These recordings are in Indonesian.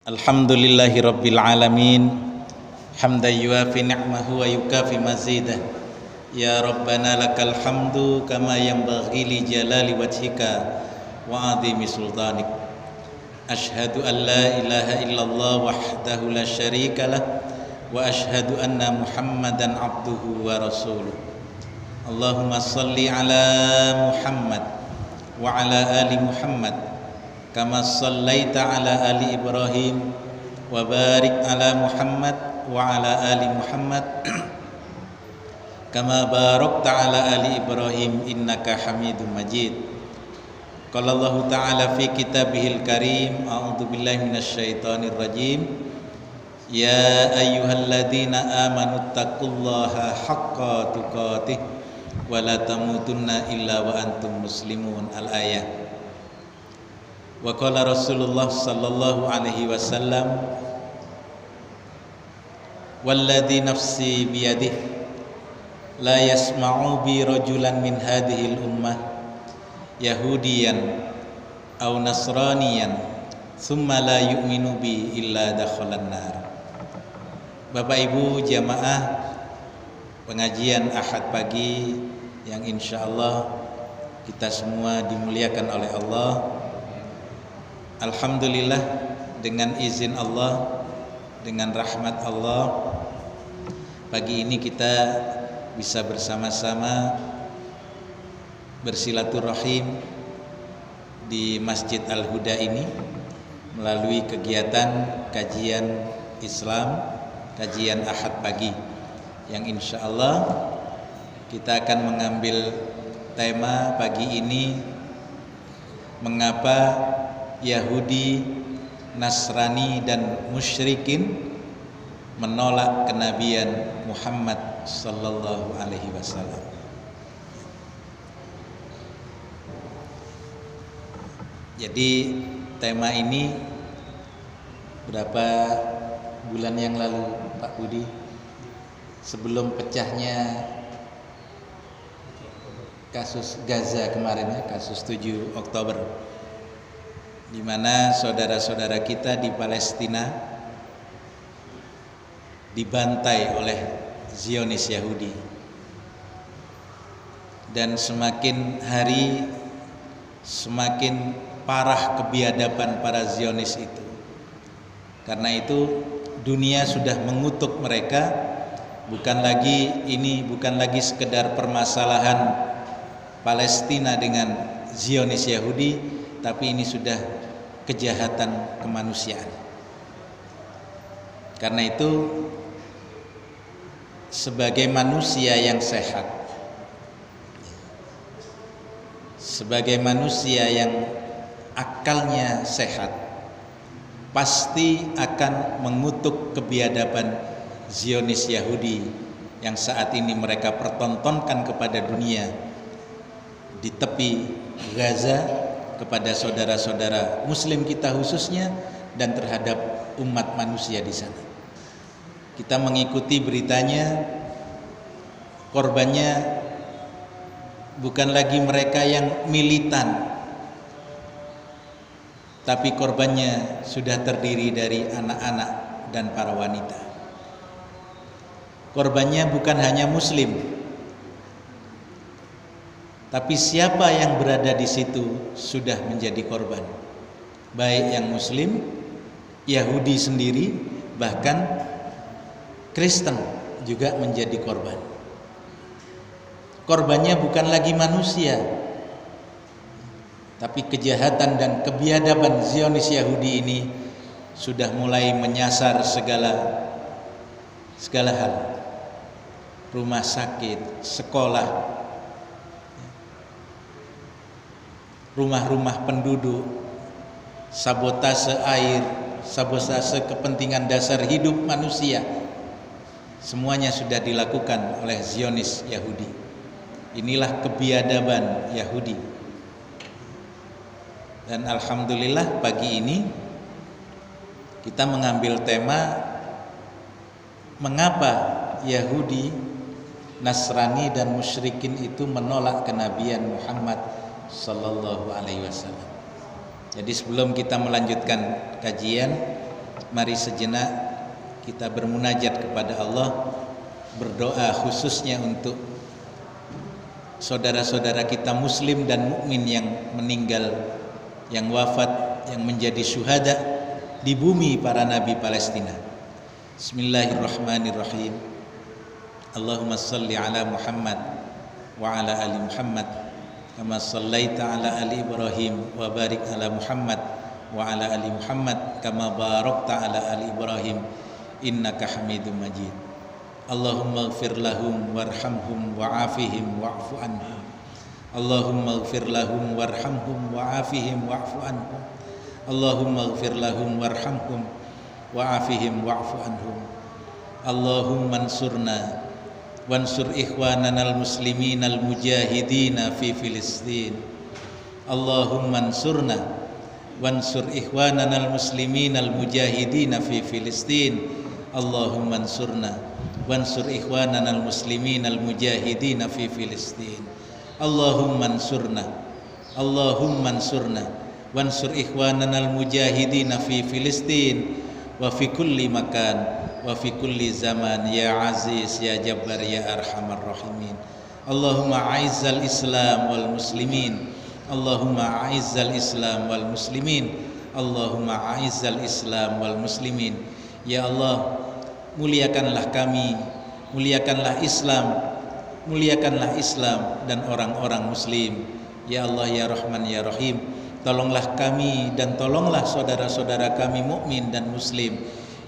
Alhamdulillahi rabbil alamin hamdan yuafi ni'mahu wa yukafi mazidah. Ya Rabbana lakal hamdu kama yanbaghi li jalali wajhika wa azimi sultanik. Ashhadu an la ilaha illallah wahdahu la syarika lah wa ashhadu anna Muhammadan abduhu wa rasuluh. Allahumma salli ala Muhammad wa ala ali Muhammad kama sallaita ala ali Ibrahim wa barik ala Muhammad wa ala ali Muhammad kama barakta ala ali Ibrahim innaka Hamidum Majid. Qala Allah Ta'ala fi kitabihil karim, a'udzu billahi minasyaitonir rajim. Ya ayyuhalladzina amanu taqullaha haqqa tuqatih wa la tamutunna illa wa antum muslimun. Al-ayah. Wa qala Rasulullah sallallahu alaihi wasallam, walladzi nafsi biyadihi la yasma'u bi rajulan min hadhil ummah yahudiyan aw nasraniyan thumma la yu'minu bi illa dakhalan nar. Bapak Ibu jamaah pengajian Ahad pagi yang insyaallah kita semua dimuliakan oleh Allah. Alhamdulillah, dengan izin Allah, dengan rahmat Allah, pagi ini kita bisa bersama-sama bersilaturahim di Masjid Al-Huda ini melalui kegiatan kajian Islam, kajian Ahad pagi yang insya Allah kita akan mengambil tema pagi ini, mengapa Yahudi, Nasrani dan musyrikin menolak kenabian Muhammad sallallahu alaihi wasallam. Jadi tema ini berapa bulan yang lalu Pak Budi, sebelum pecahnya kasus Gaza kemarin ya, kasus 7 Oktober, di mana saudara-saudara kita di Palestina dibantai oleh Zionis Yahudi, dan semakin hari semakin parah kebiadaban para Zionis itu. Karena itu dunia sudah mengutuk mereka. Bukan lagi sekedar permasalahan Palestina dengan Zionis Yahudi, tapi ini sudah kejahatan kemanusiaan. Karena itu sebagai manusia yang sehat, sebagai manusia yang akalnya sehat, pasti akan mengutuk kebiadaban Zionis Yahudi yang saat ini mereka pertontonkan kepada dunia di tepi Gaza, kepada saudara-saudara muslim kita khususnya, dan terhadap umat manusia di sana. Kita mengikuti beritanya, korbannya bukan lagi mereka yang militan, tapi korbannya sudah terdiri dari anak-anak dan para wanita. Korbannya bukan hanya muslim, tapi siapa yang berada di situ sudah menjadi korban. Baik yang muslim, Yahudi sendiri, bahkan Kristen juga menjadi korban. Korbannya bukan lagi manusia, tapi kejahatan dan kebiadaban Zionis Yahudi ini sudah mulai menyasar segala hal. Rumah sakit, sekolah, rumah-rumah penduduk, sabotase air, sabotase kepentingan dasar hidup manusia, semuanya sudah dilakukan oleh Zionis Yahudi. Inilah kebiadaban Yahudi. Dan alhamdulillah pagi ini kita mengambil tema, mengapa Yahudi, Nasrani dan musyrikin itu menolak kenabian Muhammad sallallahu alaihi wasallam. Jadi sebelum kita melanjutkan kajian, mari sejenak kita bermunajat kepada Allah, berdoa khususnya untuk saudara-saudara kita muslim dan mukmin yang meninggal, yang wafat, yang menjadi syuhada di bumi para nabi Palestina. Bismillahirrahmanirrahim. Allahumma salli ala Muhammad wa ala ali Muhammad kama sallaita ala ali Ibrahim wa barik ala Muhammad wa ala ali Muhammad kama barakta ala ali Ibrahim innaka Hamidum Majid. Allahumma ighfir lahum warhamhum wa'afihim wa'fu anhum. Allahumma ighfir lahum warhamhum wa'afihim wa'fu anhum. Allahumma ighfir lahum warhamhum wa'afihim wa'fu anhum. Allahumma ansurna wansur ikhwanana al-muslimina al-mujahidina fi Filistin. Allahumma ansurna wansur ikhwanana al-muslimina al-mujahidina fi Filistin. Allahumma ansurna wansur ikhwanana al-muslimina al-mujahidina fi Filistin. Allahumma ansurna wansur ikhwanana al-mujahidina fi Filistin wa fi kulli makan wa fi kulli zaman ya aziz ya jabbar ya arhamar rahimin. Allahumma a'izzal islam wal muslimin. Allahumma a'izzal islam wal muslimin. Allahumma a'izzal islam wal muslimin. Ya Allah, muliakanlah kami, muliakanlah Islam dan orang-orang muslim. Ya Allah ya Rahman ya Rahim, tolonglah kami dan tolonglah saudara-saudara kami mukmin dan muslim.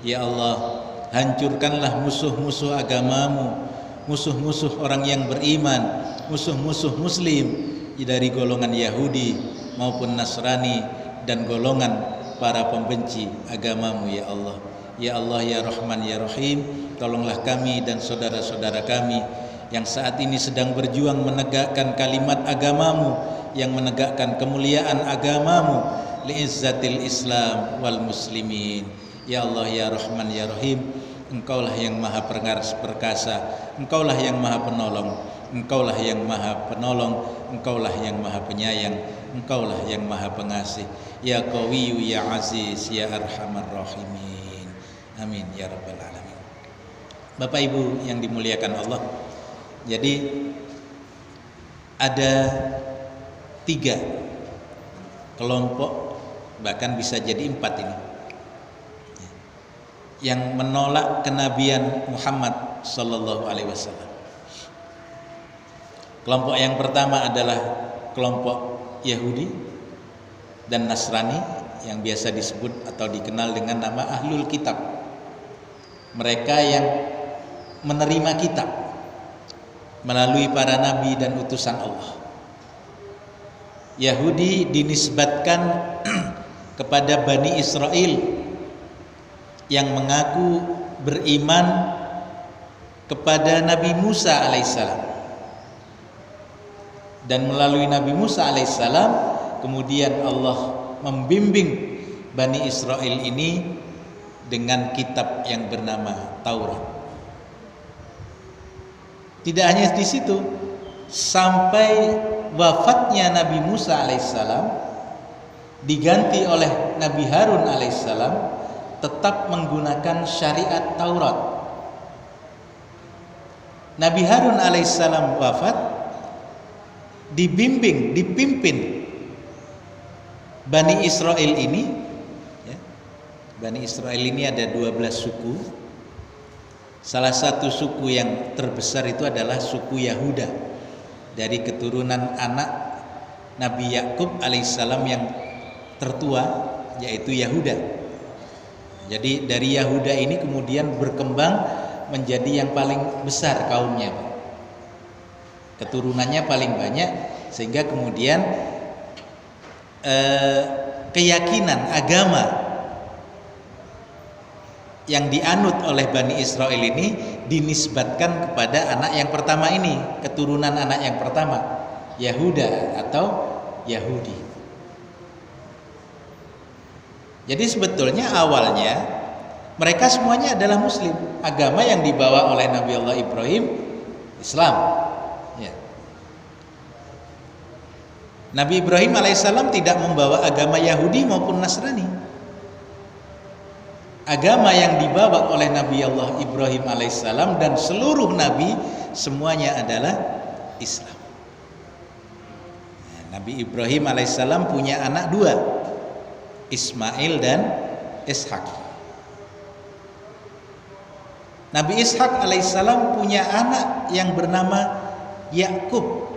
Ya Allah, hancurkanlah musuh-musuh agamamu, musuh-musuh orang yang beriman, musuh-musuh muslim dari golongan Yahudi maupun Nasrani dan golongan para pembenci agamamu ya Allah. Ya Allah ya Rahman ya Rahim, tolonglah kami dan saudara-saudara kami yang saat ini sedang berjuang menegakkan kalimat agamamu, yang menegakkan kemuliaan agamamu, li'izzatil Islam wal muslimin. Ya Allah ya Rahman ya Rahim, Engkaulah yang maha perkasa, Engkaulah yang maha penolong, Engkaulah yang maha penolong, Engkaulah yang maha penyayang, Engkaulah yang maha pengasih. Ya Qawiyyu ya Aziz ya Arhamar Rahimin. Amin ya rabbal alamin. Bapak Ibu yang dimuliakan Allah, jadi ada 3 kelompok, bahkan bisa jadi 4 ini, yang menolak kenabian Muhammad sallallahu alaihi wasallam. Kelompok yang pertama adalah kelompok Yahudi dan Nasrani yang biasa disebut atau dikenal dengan nama Ahlul Kitab. Mereka yang menerima kitab melalui para nabi dan utusan Allah. Yahudi dinisbatkan kepada Bani Israel yang mengaku beriman kepada Nabi Musa alaihissalam, dan melalui Nabi Musa alaihissalam kemudian Allah membimbing Bani Israel ini dengan kitab yang bernama Taurat. Tidak hanya di situ, sampai wafatnya Nabi Musa alaihissalam diganti oleh Nabi Harun alaihissalam tetap menggunakan syariat Taurat. Nabi Harun alaihissalam wafat, dipimpin Bani Israel ini. Bani Israel ini ada 12 suku. Salah satu suku yang terbesar itu adalah suku Yahuda, dari keturunan anak Nabi Yakub alaihissalam yang tertua, yaitu Yahuda. Jadi dari Yahuda ini kemudian berkembang menjadi yang paling besar kaumnya, keturunannya paling banyak, sehingga kemudian keyakinan agama yang dianut oleh Bani Israel ini dinisbatkan kepada anak yang pertama ini, keturunan anak yang pertama, Yahuda atau Yahudi. Jadi sebetulnya awalnya mereka semuanya adalah Muslim. Agama yang dibawa oleh Nabi Allah Ibrahim, Islam. Ya. Nabi Ibrahim alaihissalam tidak membawa agama Yahudi maupun Nasrani. agama yang dibawa oleh Nabi Allah Ibrahim alaihissalam dan seluruh nabi semuanya adalah Islam. Nabi Ibrahim alaihissalam punya anak dua, Ismail dan Ishak. Nabi Ishak alaihissalam punya anak yang bernama Yakub.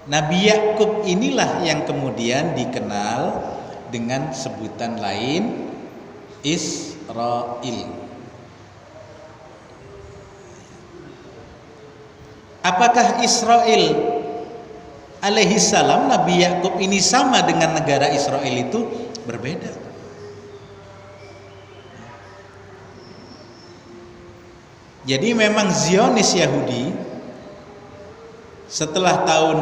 Nabi Yakub inilah yang kemudian dikenal dengan sebutan lain Israil. Apakah Israil alaihi salam, Nabi Yakub ini sama dengan negara Israel itu? Berbeda. Jadi memang Zionis Yahudi setelah tahun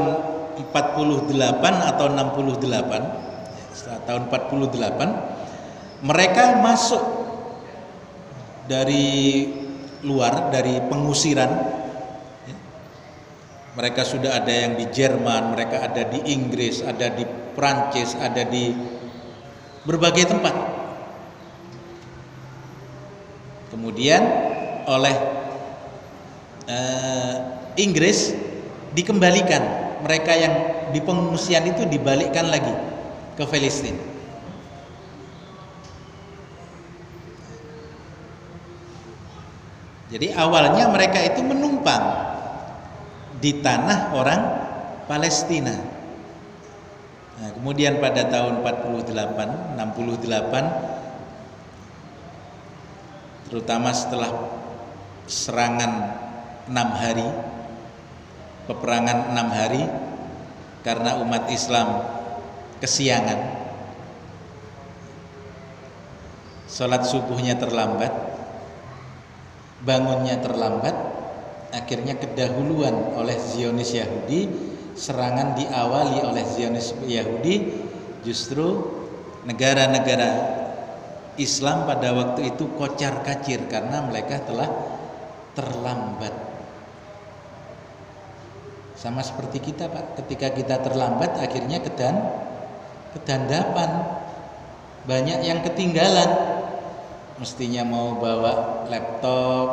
48 atau 68, setelah tahun 48 mereka masuk dari luar, dari pengusiran. Mereka sudah ada yang di Jerman, mereka ada di Inggris, ada di Prancis, ada di berbagai tempat. Kemudian oleh Inggris dikembalikan, mereka yang di pengungsian itu dibalikkan lagi ke Palestina. Jadi awalnya mereka itu menumpang di tanah orang Palestina. Nah, kemudian pada tahun 68, 68, terutama setelah serangan 6 hari, peperangan 6 hari, karena umat Islam kesiangan, sholat subuhnya terlambat, bangunnya terlambat, akhirnya kedahuluan oleh Zionis Yahudi. Serangan diawali oleh Zionis Yahudi, justru negara-negara Islam pada waktu itu kocar-kacir karena mereka telah terlambat. Sama seperti kita, Pak, ketika kita terlambat akhirnya kedandapan, banyak yang ketinggalan. Mestinya mau bawa laptop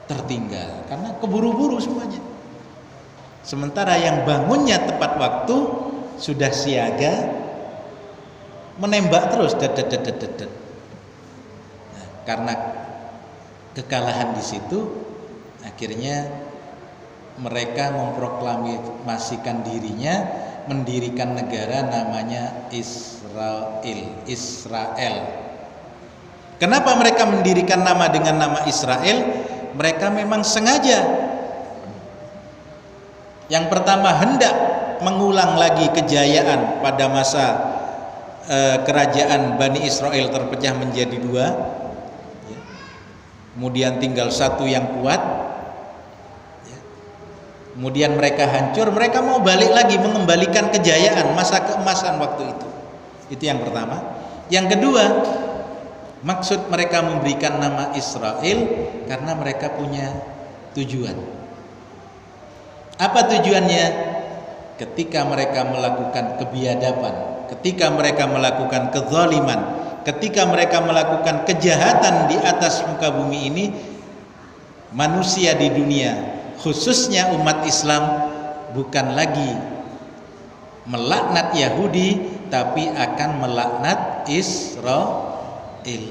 tertinggal karena keburu-buru semuanya. Sementara yang bangunnya tepat waktu sudah siaga menembak terus. Nah, karena kekalahan di situ, akhirnya mereka memproklamasikan dirinya, mendirikan negara namanya Israel. Kenapa mereka mendirikan nama dengan nama Israel? Mereka memang sengaja. Yang pertama, hendak mengulang lagi kejayaan pada masa kerajaan Bani Israel terpecah menjadi dua. Kemudian tinggal satu yang kuat. Kemudian mereka hancur, mereka mau balik lagi mengembalikan kejayaan masa keemasan waktu itu. Itu yang pertama. Yang kedua, maksud mereka memberikan nama Israel karena mereka punya tujuan. Apa tujuannya? Ketika mereka melakukan kebiadaban, ketika mereka melakukan kezaliman, ketika mereka melakukan kejahatan di atas muka bumi ini, manusia di dunia, khususnya umat Islam, bukan lagi melaknat Yahudi, tapi akan melaknat Israel.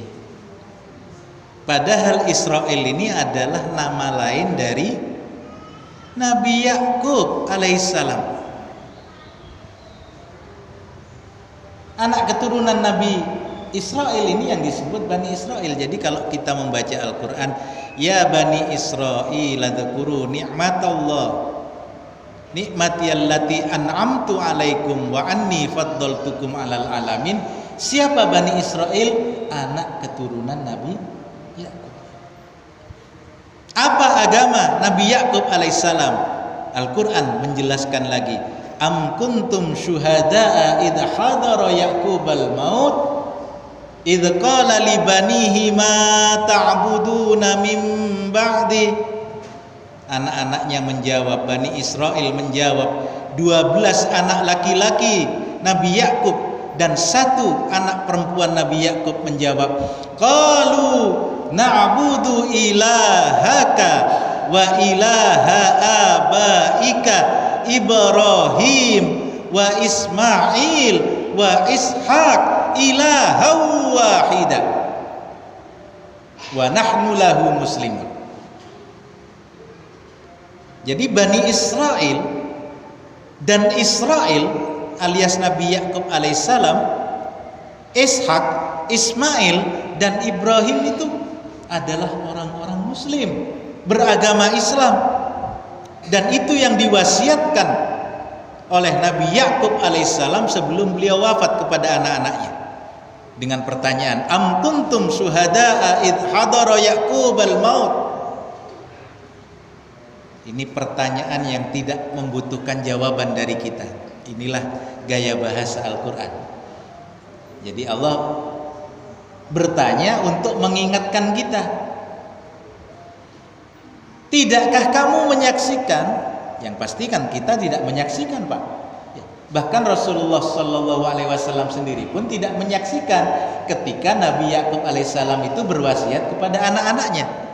Padahal Israel ini adalah nama lain dari Nabi Yakub alaihissalam, anak keturunan Nabi Israel ini yang disebut Bani Israel. Jadi kalau kita membaca Al-Quran, ya Bani Israel adzkuru ni'matallah nikmati allati an'amtu alaikum wa anni faddaltukum alal alamin. Siapa Bani Israel? Anak keturunan Nabi Yakub. Apa agama Nabi Yakub alaihissalam? Al-Quran menjelaskan lagi, am kuntum syuhada'a idh hadara Yaqubal maut idh qala li banihi ma ta'buduna min ba'di. Anak-anaknya menjawab, Bani Israel menjawab, 12 anak laki-laki Nabi Yakub dan satu anak perempuan Nabi Yakub menjawab, qalu na'budu ilahaka wa ilaha abaika Ibrahim wa Ismail wa Ishaq ilahan wahida wa nahnu lahu muslimun. Jadi Bani Israel dan Israel alias Nabi Yakub alaihissalam, Ishak, Ismail dan Ibrahim itu adalah orang-orang muslim beragama Islam, dan itu yang diwasiatkan oleh Nabi Yakub alaihissalam sebelum beliau wafat kepada anak-anaknya dengan pertanyaan, am kuntum syuhada'a id hadara Yaqubal maut. Ini pertanyaan yang tidak membutuhkan jawaban dari kita. Inilah gaya bahasa Al-Quran. Jadi Allah bertanya untuk mengingatkan kita. Tidakkah kamu menyaksikan? Yang pasti kan kita tidak menyaksikan, Pak. Bahkan Rasulullah Shallallahu Alaihi Wasallam sendiri pun tidak menyaksikan ketika Nabi Yakub Alaihissalam itu berwasiat kepada anak-anaknya.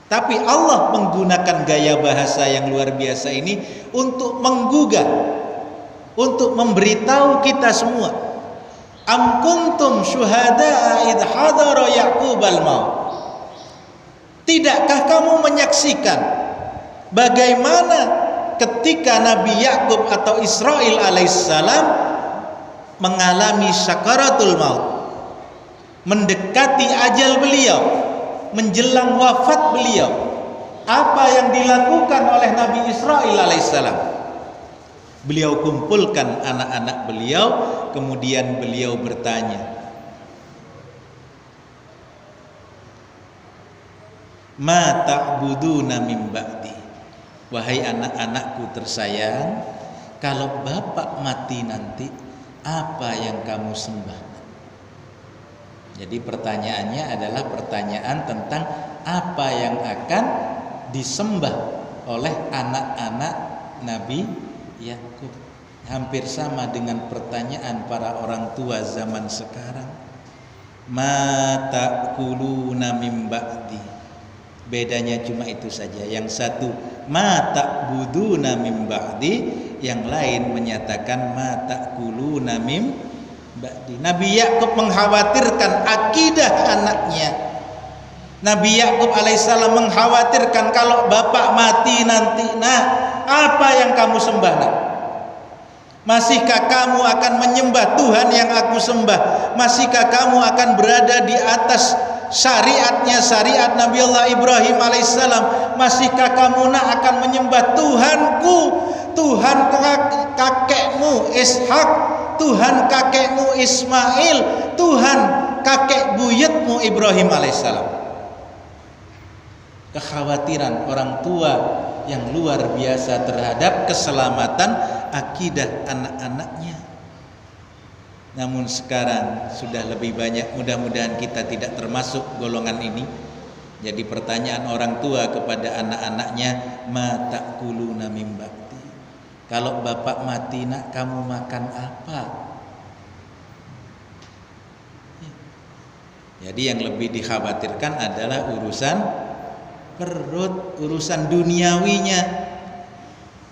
Tapi Allah menggunakan gaya bahasa yang luar biasa ini untuk menggugah, untuk memberitahu kita semua. Am kuntum syuhada'a id hadara Yaqubal maut. Tidakkah kamu menyaksikan bagaimana ketika Nabi Yakub atau Israil alaihissalam mengalami sakaratul maut, mendekati ajal beliau, menjelang wafat beliau, apa yang dilakukan oleh Nabi Israil alaihissalam? Beliau kumpulkan anak-anak beliau, kemudian beliau bertanya, ma ta'buduna min ba'di. Wahai anak-anakku tersayang, kalau bapak mati nanti, apa yang kamu sembah? Jadi pertanyaannya adalah pertanyaan tentang apa yang akan disembah oleh anak-anak Nabi Yakub. Hampir sama dengan pertanyaan para orang tua zaman sekarang. Ma ta'kuluna min ba'di. Bedanya cuma itu saja. Yang satu ma ta'buduna min ba'di, yang lain menyatakan ma ta'kuluna min ba'di. Nabi Yakub mengkhawatirkan akidah anaknya. Nabi Yakub alaihissalam mengkhawatirkan kalau bapak mati nanti, nah apa yang kamu sembah nak? Masihkah kamu akan menyembah Tuhan yang aku sembah? Masihkah kamu akan berada di atas syariatnya, syariat Nabi Allah Ibrahim alaihissalam? Masihkah kamu nak akan menyembah Tuhanku, Tuhan kakekmu Ishak, Tuhan kakekmu Ismail, Tuhan kakek buyutmu Ibrahim alaihissalam? Kekhawatiran orang tua yang luar biasa terhadap keselamatan akidah anak-anaknya. Namun sekarang sudah lebih banyak, mudah-mudahan kita tidak termasuk golongan ini. Jadi pertanyaan orang tua kepada anak-anaknya, ma ta'kuluna min ba'di. Kalau bapak mati nak, kamu makan apa? Jadi yang lebih dikhawatirkan adalah urusan perut, urusan duniawinya.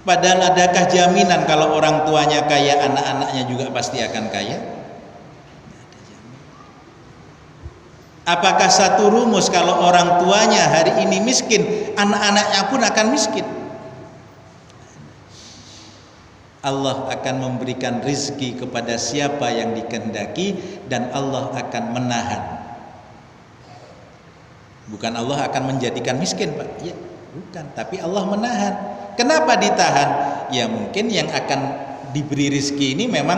Padahal adakah jaminan kalau orang tuanya kaya, anak-anaknya juga pasti akan kaya? Apakah satu rumus kalau orang tuanya hari ini miskin, anak-anaknya pun akan miskin? Allah akan memberikan rizki kepada siapa yang dikehendaki, dan Allah akan menahan. Bukan Allah akan menjadikan miskin, Pak. Ya, bukan. Tapi Allah menahan. Kenapa ditahan? Ya mungkin yang akan diberi rizki ini memang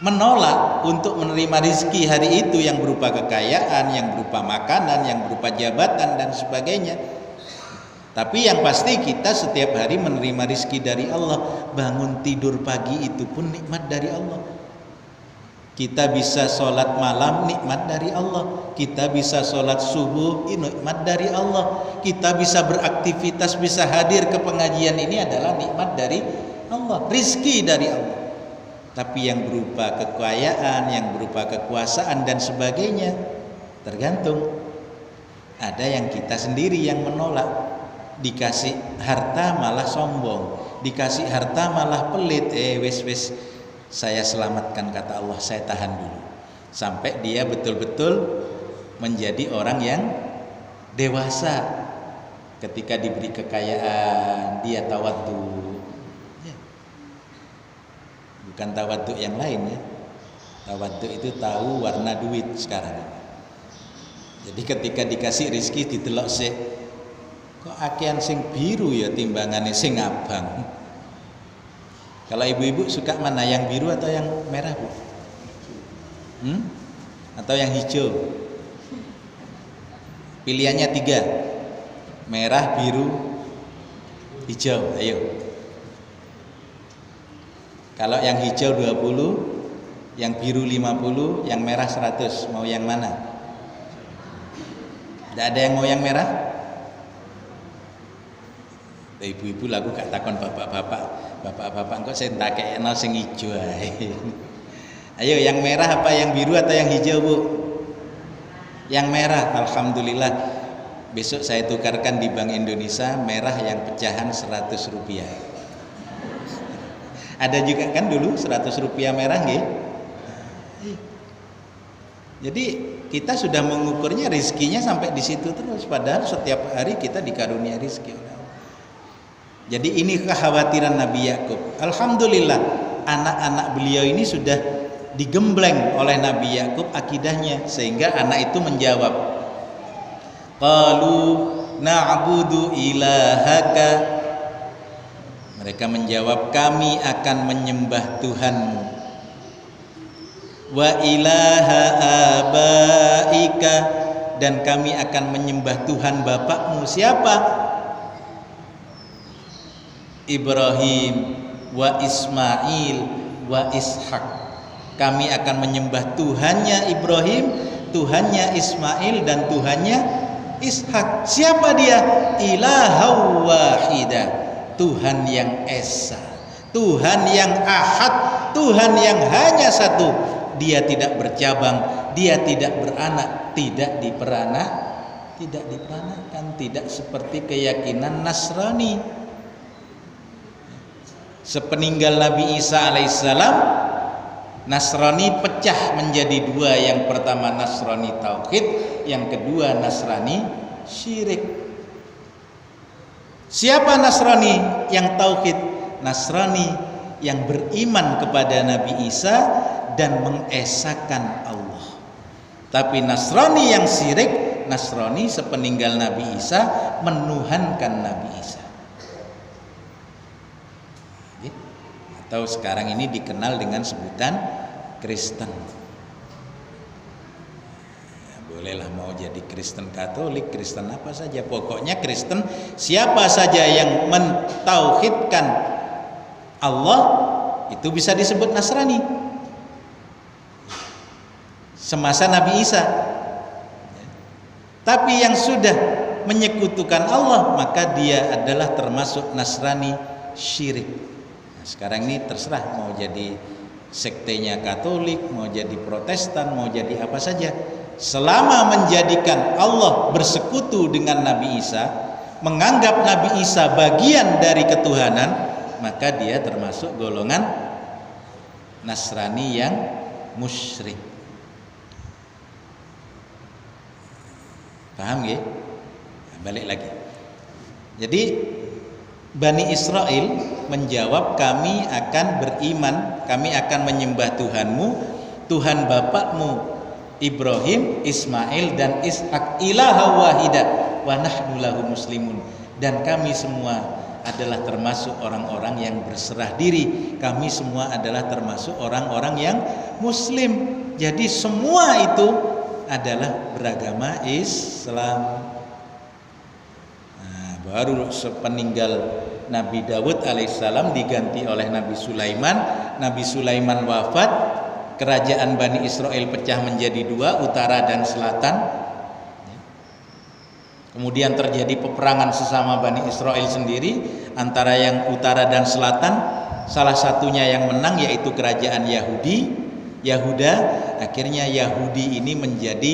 menolak untuk menerima rizki hari itu, yang berupa kekayaan, yang berupa makanan, yang berupa jabatan dan sebagainya. Tapi yang pasti kita setiap hari menerima rizki dari Allah. Bangun tidur pagi itu pun nikmat dari Allah. Kita bisa sholat malam, nikmat dari Allah. Kita bisa sholat subuh, nikmat dari Allah. Kita bisa beraktivitas, bisa hadir ke pengajian, ini adalah nikmat dari Allah, rizki dari Allah. Tapi yang berupa kekayaan, yang berupa kekuasaan dan sebagainya, tergantung. Ada yang kita sendiri yang menolak. Dikasih harta malah sombong, dikasih harta malah pelit. Wis saya selamatkan, kata Allah, saya tahan dulu sampai dia betul-betul menjadi orang yang dewasa. Ketika diberi kekayaan dia tawadhu, bukan tawadhu yang lain ya. Tawadhu itu tahu warna duit sekarang. Jadi ketika dikasih rezeki ditelok sih, kok akean sing biru ya timbangannya sing abang. Kalau ibu-ibu suka mana, yang biru atau yang merah, Bu? Atau yang hijau? Pilihannya 3, merah, biru, hijau. Ayo. Kalau yang hijau 20, yang biru 50, yang merah 100, mau yang mana? Tidak ada yang mau yang merah? Ibu-ibu lagu gak takon bapak-bapak kok saya tak kena sing hijau. Ayo, yang merah apa yang biru atau yang hijau, Bu? Yang merah. Alhamdulillah, besok saya tukarkan di Bank Indonesia, merah yang pecahan 100 rupiah. Ada juga kan dulu 100 rupiah merah nggih? Jadi kita sudah mengukurnya rizkinya sampai di situ terus, padahal setiap hari kita dikarunia rizki oleh Allah. Jadi ini kekhawatiran Nabi Yakub. Alhamdulillah anak-anak beliau ini sudah digembleng oleh Nabi Yakub akidahnya, sehingga anak itu menjawab, qalu na'budu ilahaka, mereka menjawab, kami akan menyembah Tuhanmu, wa ilaha abaika, dan kami akan menyembah Tuhan bapakmu. Siapa? Ibrahim wa Ismail wa Ishak. Kami akan menyembah Tuhannya Ibrahim, Tuhannya Ismail, dan Tuhannya Ishak. Siapa dia? Ilaha wahidah, Tuhan yang esa, Tuhan yang ahad, Tuhan yang hanya satu. Dia tidak bercabang, dia tidak beranak, tidak diperanakan, tidak seperti keyakinan Nasrani. Sepeninggal Nabi Isa alaihissalam, Nasrani pecah menjadi 2. Yang pertama Nasrani tauhid, yang kedua Nasrani syirik. Siapa Nasrani yang tauhid? Nasrani yang beriman kepada Nabi Isa dan mengesahkan Allah. Tapi Nasrani yang syirik, Nasrani sepeninggal Nabi Isa menuhankan Nabi Isa. Atau sekarang ini dikenal dengan sebutan Kristen. Bolehlah mau jadi Kristen Katolik, Kristen apa saja, pokoknya Kristen. Siapa saja yang mentauhidkan Allah itu bisa disebut Nasrani. Semasa Nabi Isa. Tapi yang sudah menyekutukan Allah, maka dia adalah termasuk Nasrani syirik. Sekarang ini terserah mau jadi sektenya Katolik, mau jadi Protestan, mau jadi apa saja, selama menjadikan Allah bersekutu dengan Nabi Isa, menganggap Nabi Isa bagian dari ketuhanan, maka dia termasuk golongan Nasrani yang musyrik. Paham ya? Balik lagi. Jadi Bani Israel menjawab, kami akan beriman, kami akan menyembah Tuhanmu, Tuhan bapakmu Ibrahim, Ismail, dan Ishak, ilaha wahidah wa nahnu lahu muslimun, dan kami semua adalah termasuk orang-orang yang berserah diri, kami semua adalah termasuk orang-orang yang muslim. Jadi semua itu adalah beragama Islam. Baru sepeninggal Nabi Daud alaihissalam diganti oleh Nabi Sulaiman. Nabi Sulaiman wafat, kerajaan Bani Israel pecah menjadi 2, utara dan selatan. Kemudian terjadi peperangan sesama Bani Israel sendiri, antara yang utara dan selatan. salah satunya yang menang yaitu kerajaan Yahuda. Akhirnya Yahudi ini menjadi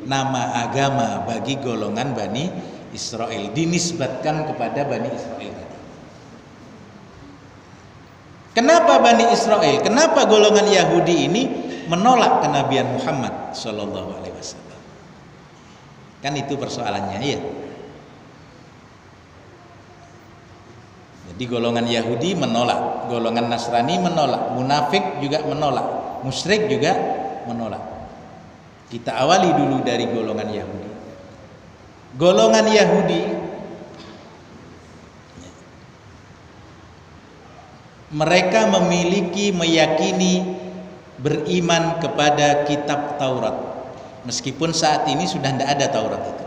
nama agama bagi golongan Bani Israel, dinisbatkan kepada Bani Israel. Kenapa Bani Israel? Kenapa golongan Yahudi ini menolak kenabian Muhammad Shallallahu Alaihi Wasallam? Kan itu persoalannya ya. Jadi golongan Yahudi menolak, golongan Nasrani menolak, munafik juga menolak, musyrik juga menolak. Kita awali dulu dari golongan Yahudi. Golongan Yahudi mereka meyakini, beriman kepada kitab Taurat, meskipun saat ini sudah tidak ada Taurat itu.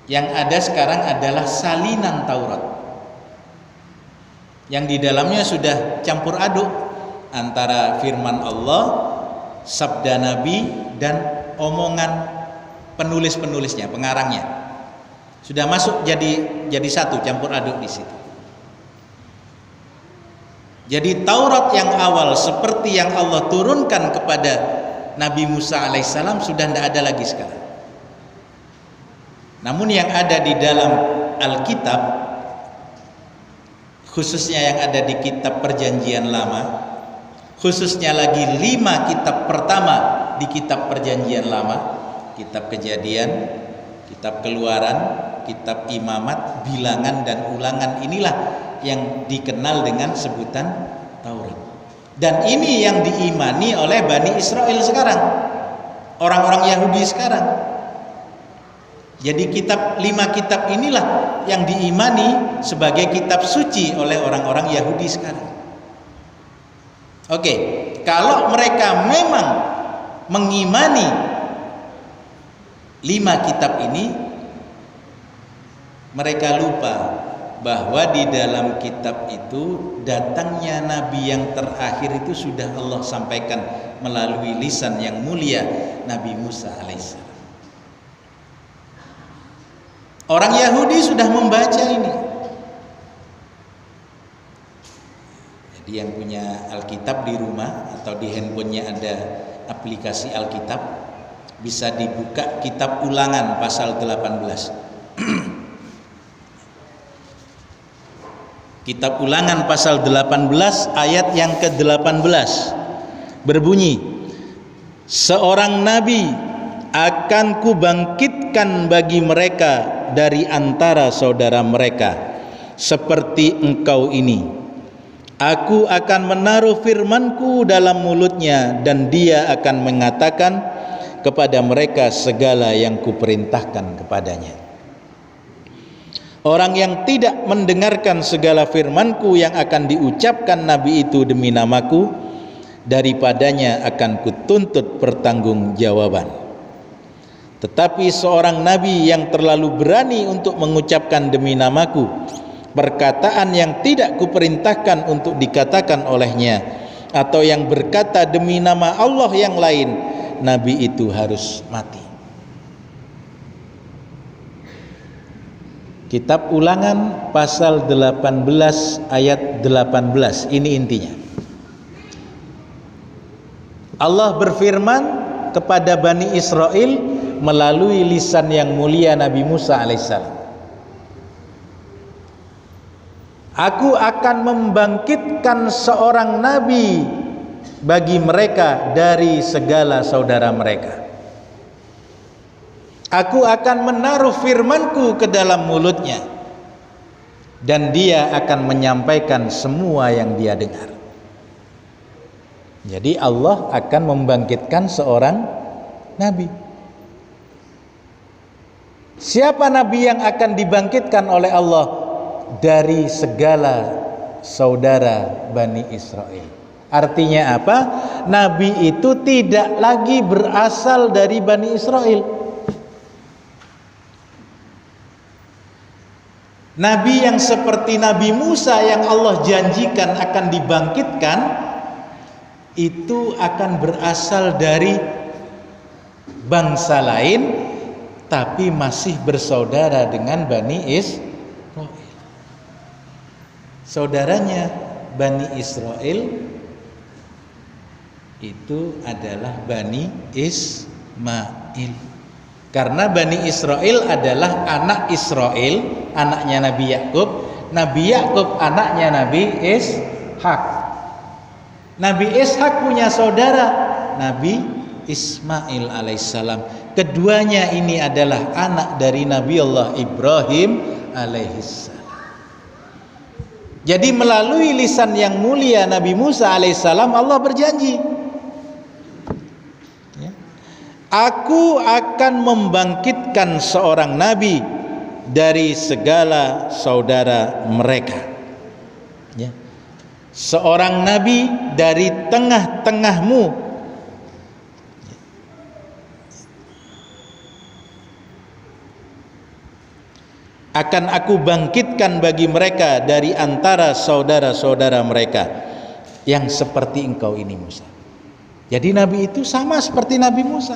Yang ada sekarang adalah salinan Taurat, yang di dalamnya sudah campur aduk antara firman Allah, sabda Nabi, dan omongan penulis-penulisnya, pengarangnya. Sudah masuk jadi satu, campur aduk di situ. Jadi Taurat yang awal seperti yang Allah turunkan kepada Nabi Musa alaihissalam sudah tidak ada lagi sekarang. Namun yang ada di dalam Alkitab, khususnya yang ada di kitab Perjanjian Lama, khususnya lagi 5 kitab pertama di kitab Perjanjian Lama, kitab Kejadian, kitab Keluaran, kitab Imamat, Bilangan, dan Ulangan, inilah yang dikenal dengan sebutan Taurat. Dan ini yang diimani oleh Bani Israel sekarang, orang-orang Yahudi sekarang. Jadi 5 kitab inilah yang diimani sebagai kitab suci oleh orang-orang Yahudi sekarang. Oke, kalau mereka memang mengimani 5 kitab ini, mereka lupa bahwa di dalam kitab itu datangnya Nabi yang terakhir itu sudah Allah sampaikan melalui lisan yang mulia Nabi Musa alaihissalam. Orang Yahudi sudah membaca ini. Jadi yang punya Alkitab di rumah atau di handphonenya ada aplikasi Alkitab, bisa dibuka kitab Ulangan pasal 18. Kitab Ulangan pasal 18 ayat yang ke-18 berbunyi, seorang nabi akan kubangkitkan bagi mereka dari antara saudara mereka seperti engkau ini. Aku akan menaruh firmanku dalam mulutnya dan dia akan mengatakan kepada mereka segala yang kuperintahkan kepadanya. Orang yang tidak mendengarkan segala firmanku yang akan diucapkan nabi itu demi namaku, daripadanya akan kutuntut pertanggungjawaban. Tetapi seorang nabi yang terlalu berani untuk mengucapkan demi namaku perkataan yang tidak kuperintahkan untuk dikatakan olehnya, atau yang berkata demi nama Allah yang lain, nabi itu harus mati. Kitab Ulangan pasal 18 ayat 18, ini intinya. Allah berfirman kepada Bani Israel melalui lisan yang mulia Nabi Musa alaihissalam, aku akan membangkitkan seorang nabi bagi mereka dari segala saudara mereka. Aku akan menaruh firmanku ke dalam mulutnya dan dia akan menyampaikan semua yang dia dengar. Jadi Allah akan membangkitkan seorang nabi. Siapa nabi yang akan dibangkitkan oleh Allah? Dari segala saudara Bani Israel. Artinya apa? Nabi itu tidak lagi berasal dari Bani Israel. Nabi yang seperti Nabi Musa yang Allah janjikan akan dibangkitkan, itu akan berasal dari bangsa lain, tapi masih bersaudara dengan Bani Israel. saudaranya Bani Israel itu adalah Bani Ismail. Karena Bani Israel adalah anak Israel, anaknya Nabi Yakub. Nabi Yakub anaknya Nabi Ishak. Nabi Ishak punya saudara Nabi Ismail alaihissalam. Keduanya ini adalah anak dari Nabi Allah Ibrahim alaihissalam. Jadi melalui lisan yang mulia Nabi Musa alaihissalam, Allah berjanji, aku akan membangkitkan seorang nabi dari segala saudara mereka. Ya. Seorang nabi dari tengah-tengahmu. Akan aku bangkitkan bagi mereka dari antara saudara-saudara mereka yang seperti engkau ini Musa. Jadi nabi itu sama seperti Nabi Musa,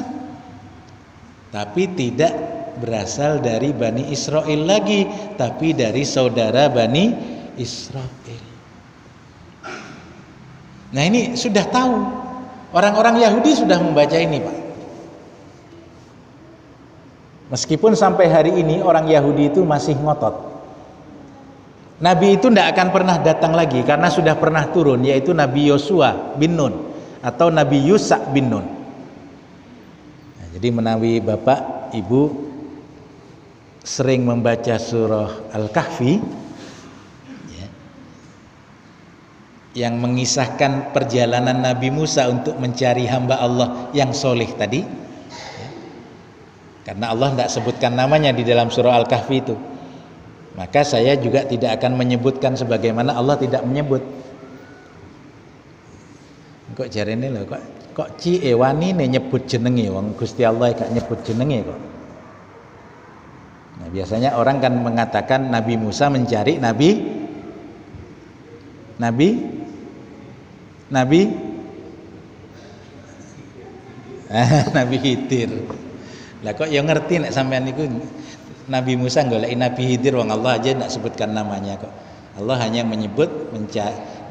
tapi tidak berasal dari Bani Israel lagi, tapi dari saudara Bani Israel. Nah ini sudah tahu, orang-orang Yahudi sudah membaca ini Pak. Meskipun sampai hari ini orang Yahudi itu masih ngotot, Nabi itu tidak akan pernah datang lagi karena sudah pernah turun, yaitu Nabi Yosua bin Nun atau Nabi Yusa bin Nun. Nah, jadi menawi Bapak Ibu sering membaca surah Al-Kahfi ya, yang mengisahkan perjalanan Nabi Musa untuk mencari hamba Allah yang soleh tadi ya, karena Allah tidak sebutkan namanya di dalam surah Al-Kahfi itu, maka saya juga tidak akan menyebutkan sebagaimana Allah tidak menyebut. Kok jarene lho kok ci ewani ne nyebut jenenge wong Gusti Allah gak nyebut jenenge kok. Nah, biasanya orang kan mengatakan Nabi Musa mencari Nabi Khidir. Lah kok ya ngerti nek sampean niku Nabi Musa goleki Nabi Khidir, wong Allah aja ndak sebutkan namanya kok. Allah hanya menyebut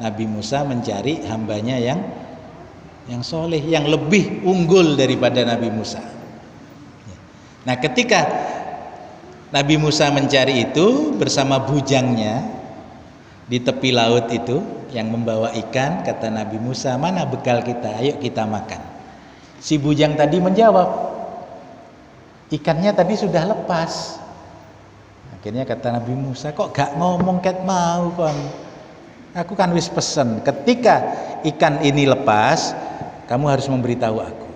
Nabi Musa mencari hambanya yang soleh, yang lebih unggul daripada Nabi Musa. Nah ketika Nabi Musa mencari itu bersama bujangnya di tepi laut itu yang membawa ikan, kata Nabi Musa, mana bekal kita, ayo kita makan. Si bujang tadi menjawab, ikannya tadi sudah lepas. Akhirnya kata Nabi Musa, kok gak ngomong ket mau kon, aku kan wis pesen, ketika ikan ini lepas kamu harus memberitahu aku.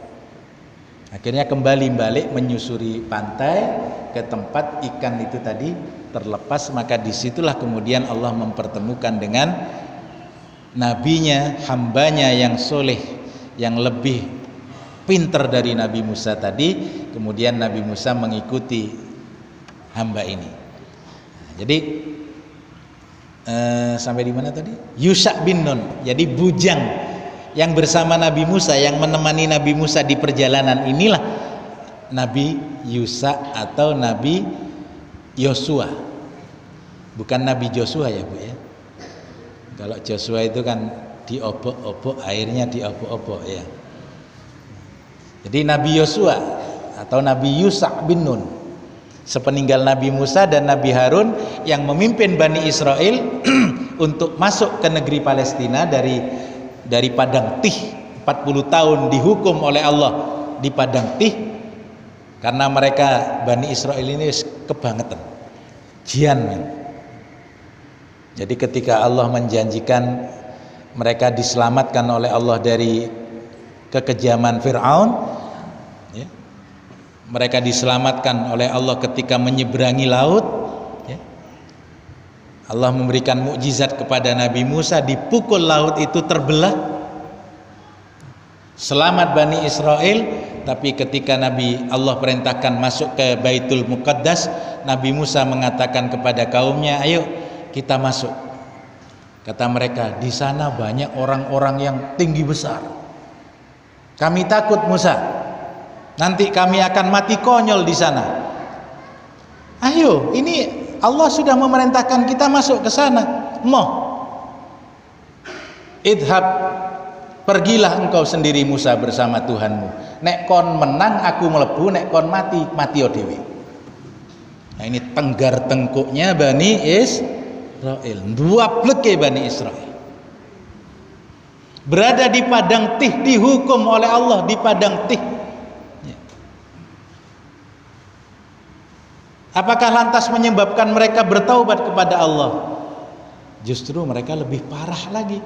Akhirnya kembali balik menyusuri pantai ke tempat ikan itu tadi terlepas, maka disitulah kemudian Allah mempertemukan dengan nabinya, hambanya yang soleh, yang lebih pinter dari Nabi Musa tadi. Kemudian Nabi Musa mengikuti hamba ini. Jadi sampai di mana tadi? Yusa bin Nun. Jadi bujang yang bersama Nabi Musa, yang menemani Nabi Musa di perjalanan inilah Nabi Yusa atau Nabi Yosua. Bukan Nabi Joshua ya Bu ya. Kalau Joshua itu kan diobok-obok, airnya diobok-obok ya. Jadi Nabi Yosua atau Nabi Yusa bin Nun, sepeninggal Nabi Musa dan Nabi Harun, yang memimpin Bani Israel untuk masuk ke negeri Palestina dari Padang Tih. 40 tahun dihukum oleh Allah di Padang Tih karena mereka Bani Israel ini kebangetan, jian men. Jadi ketika Allah menjanjikan mereka diselamatkan oleh Allah dari kekejaman Fir'aun ya, mereka diselamatkan oleh Allah ketika menyeberangi laut ya. Allah memberikan mukjizat kepada Nabi Musa, dipukul laut itu terbelah, selamat Bani Israel. Tapi ketika Allah perintahkan masuk ke Baitul Muqaddas, Nabi Musa mengatakan kepada kaumnya, ayo kita masuk. Kata mereka, di sana banyak orang-orang yang tinggi besar, kami takut Musa, nanti kami akan mati konyol di sana. Ayo, ini Allah sudah memerintahkan kita masuk ke sana. Mau idhab, pergilah engkau sendiri Musa bersama Tuhanmu. Nek kon menang aku melebu, nek kon mati mati dhewe. Nah ini tenggar tengkuknya Bani Israil, duableke Bani Israil. Berada di padang tih, dihukum oleh Allah di padang tih. Apakah lantas menyebabkan mereka bertaubat kepada Allah? Justru mereka lebih parah lagi.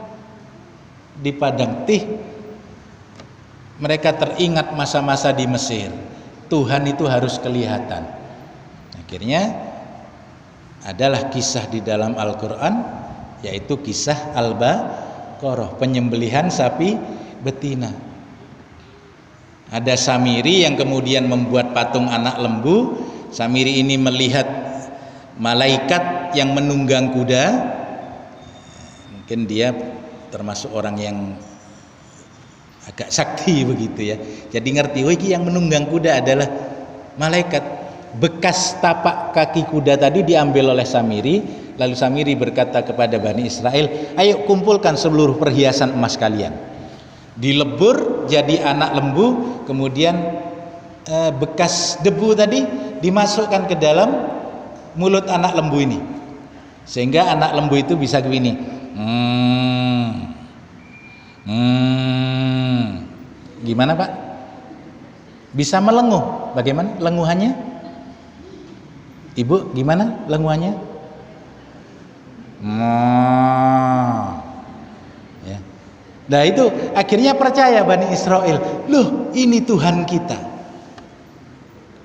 Di padang tih mereka teringat masa-masa di Mesir. Tuhan itu harus kelihatan. Akhirnya adalah kisah di dalam Al-Quran, yaitu kisah Al-Baqarah, penyembelihan sapi betina. Ada Samiri yang kemudian membuat patung anak lembu. Samiri ini melihat malaikat yang menunggang kuda. Mungkin dia termasuk orang yang agak sakti begitu ya. Jadi ngerti, oh ini yang menunggang kuda adalah malaikat. Bekas tapak kaki kuda tadi diambil oleh Samiri. Lalu Samiri berkata kepada Bani Israel, ayo kumpulkan seluruh perhiasan emas kalian. Dilebur jadi anak lembu. Kemudian bekas debu tadi dimasukkan ke dalam mulut anak lembu ini, sehingga anak lembu itu bisa begini, gimana Pak? Bisa melenguh. Bagaimana lenguhannya? Ibu gimana lenguhannya? Ya. Nah itu akhirnya percaya Bani Israel, loh ini Tuhan kita.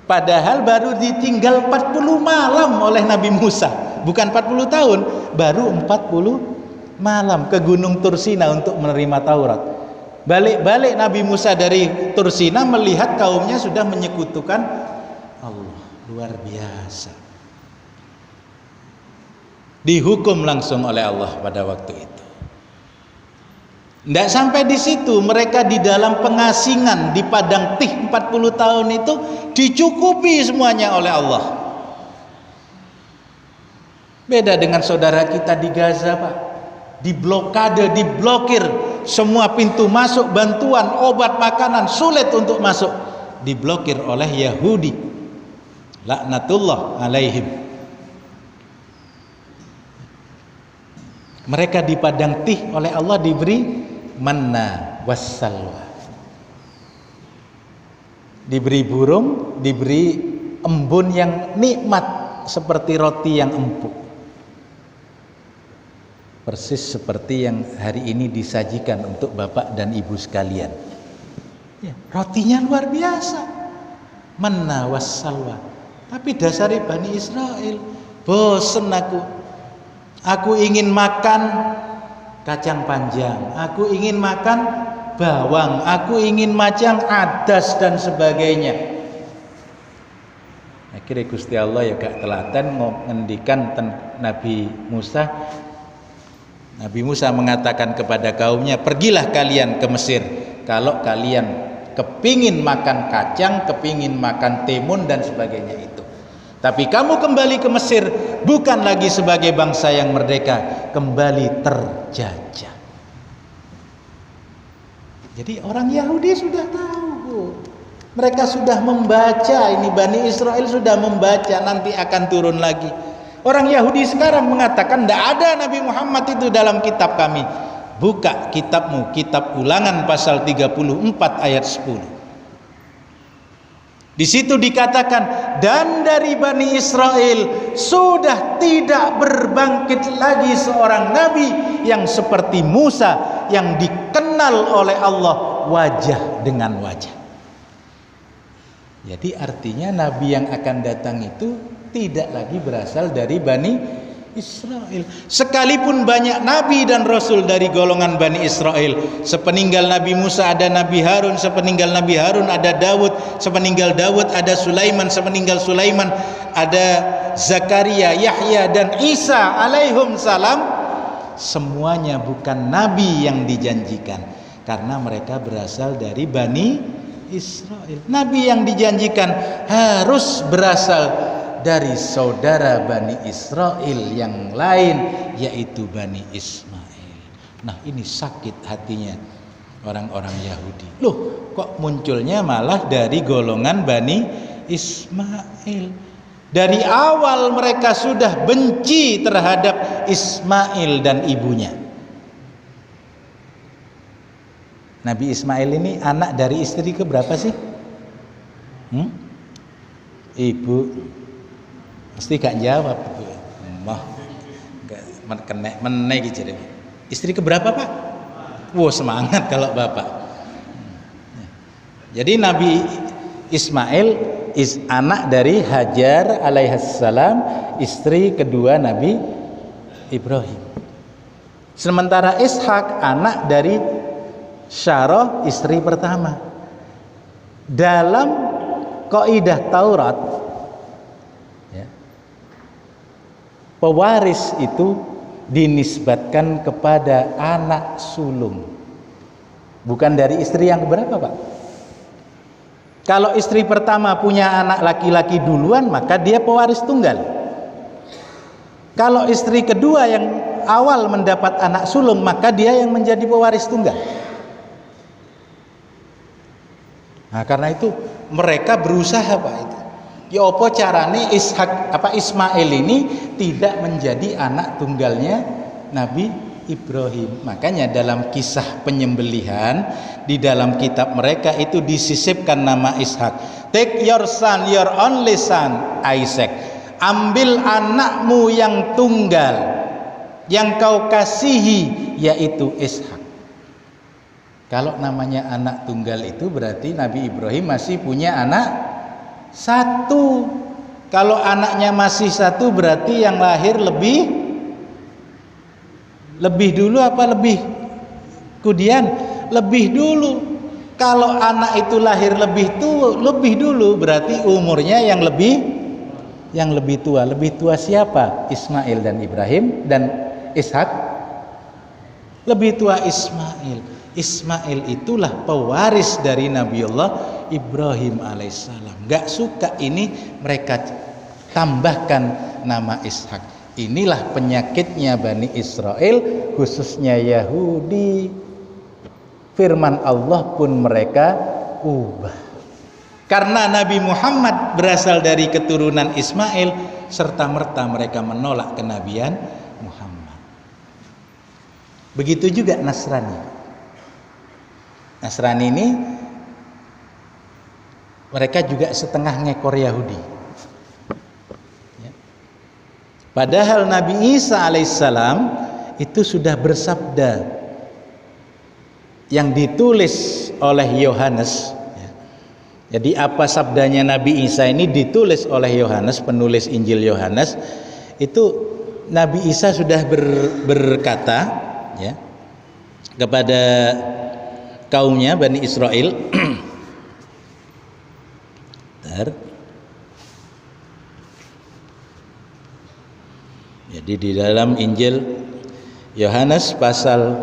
Padahal baru ditinggal 40 malam oleh Nabi Musa. Bukan 40 tahun, baru 40 malam ke Gunung Tursina untuk menerima Taurat. Balik-balik Nabi Musa dari Tursina melihat kaumnya sudah menyekutukan Allah. Luar biasa. Dihukum langsung oleh Allah pada waktu itu. Tidak sampai di situ, mereka di dalam pengasingan di padang tih 40 tahun itu dicukupi semuanya oleh Allah. Beda dengan saudara kita di Gaza Pak, diblokade, diblokir semua pintu masuk bantuan, obat, makanan sulit untuk masuk, diblokir oleh Yahudi, laknatullah alaihim. Mereka di padang tih oleh Allah diberi manna wassalwa, diberi burung, diberi embun yang nikmat seperti roti yang empuk, persis seperti yang hari ini disajikan untuk bapak dan ibu sekalian ya, rotinya luar biasa, manna wassalwa. Tapi dasari Bani Israel, bosen aku ingin makan kacang panjang, aku ingin makan bawang, aku ingin makan adas dan sebagainya. Akhirnya Gusti Allah ya gak telaten mengendikan Nabi Musa. Nabi Musa mengatakan kepada kaumnya, pergilah kalian ke Mesir kalau kalian kepingin makan kacang, kepingin makan timun dan sebagainya itu. Tapi kamu kembali ke Mesir bukan lagi sebagai bangsa yang merdeka, kembali terjajah. Jadi orang Yahudi sudah tahu, mereka sudah membaca, ini Bani Israel sudah membaca nanti akan turun lagi. Orang Yahudi sekarang mengatakan tidak ada Nabi Muhammad itu dalam kitab kami. Buka kitabmu, kitab Ulangan pasal 34 ayat 10. Di situ dikatakan, dan dari Bani Israel sudah tidak berbangkit lagi seorang nabi yang seperti Musa, yang dikenal oleh Allah wajah dengan wajah. Jadi artinya nabi yang akan datang itu tidak lagi berasal dari Bani Israel. Sekalipun banyak nabi dan rasul dari golongan Bani Israel, sepeninggal Nabi Musa ada Nabi Harun, sepeninggal Nabi Harun ada Daud, sepeninggal Daud ada Sulaiman, sepeninggal Sulaiman ada Zakaria, Yahya dan Isa alaihim salam, semuanya bukan nabi yang dijanjikan karena mereka berasal dari Bani Israel. Nabi yang dijanjikan harus berasal dari saudara Bani Israel yang lain, yaitu Bani Ismail. Nah, ini sakit hatinya orang-orang Yahudi. Loh, kok munculnya malah dari golongan Bani Ismail? Dari awal mereka sudah benci terhadap Ismail dan ibunya. Nabi Ismail ini anak dari istri keberapa sih? Ibu mesti gak jawab. Mah kena meneh gitu. Istri keberapa, Pak? Wow, semangat kalau Bapak. Jadi Nabi Ismail anak dari Hajar alaihissalam, istri kedua Nabi Ibrahim. Sementara Ishak anak dari Syarah, istri pertama. Dalam kaidah Taurat, ya, pewaris itu dinisbatkan kepada anak sulung, bukan dari istri yang berapa, Pak? Kalau istri pertama punya anak laki-laki duluan, maka dia pewaris tunggal. Kalau istri kedua yang awal mendapat anak sulung, maka dia yang menjadi pewaris tunggal. Nah, karena itu mereka berusaha, Pak, itu. Ya apa carane Ismail ini tidak menjadi anak tunggalnya Nabi Ibrahim. Makanya dalam kisah penyembelihan di dalam kitab mereka itu disisipkan nama Ishak. Take your son, your only son, Isaac. Ambil anakmu yang tunggal, yang kau kasihi, yaitu Ishak. Kalau namanya anak tunggal itu berarti Nabi Ibrahim masih punya anak satu. Kalau anaknya masih satu berarti yang lahir lebih dulu apa lebih kemudian? Lebih dulu. Kalau anak itu lahir lebih dulu berarti umurnya yang lebih tua. Lebih tua siapa? Ismail dan Ibrahim dan Ishak. Lebih tua Ismail. Ismail itulah pewaris dari Nabiullah Ibrahim alaihissalam. Gak suka ini mereka tambahkan nama Ishak. Inilah penyakitnya Bani Israel, khususnya Yahudi. Firman Allah pun mereka ubah. Karena Nabi Muhammad berasal dari keturunan Ismail, serta-merta mereka menolak kenabian Muhammad. Begitu juga Nasrani. Nasrani ini mereka juga setengah ngekor Yahudi. Ya. Padahal Nabi Isa alaihissalam itu sudah bersabda yang ditulis oleh Yohanes. Ya. Jadi apa sabdanya Nabi Isa ini ditulis oleh Yohanes, penulis Injil Yohanes. Itu Nabi Isa sudah berkata, ya, kepada kaumnya Bani Israel. Jadi di dalam Injil Yohanes pasal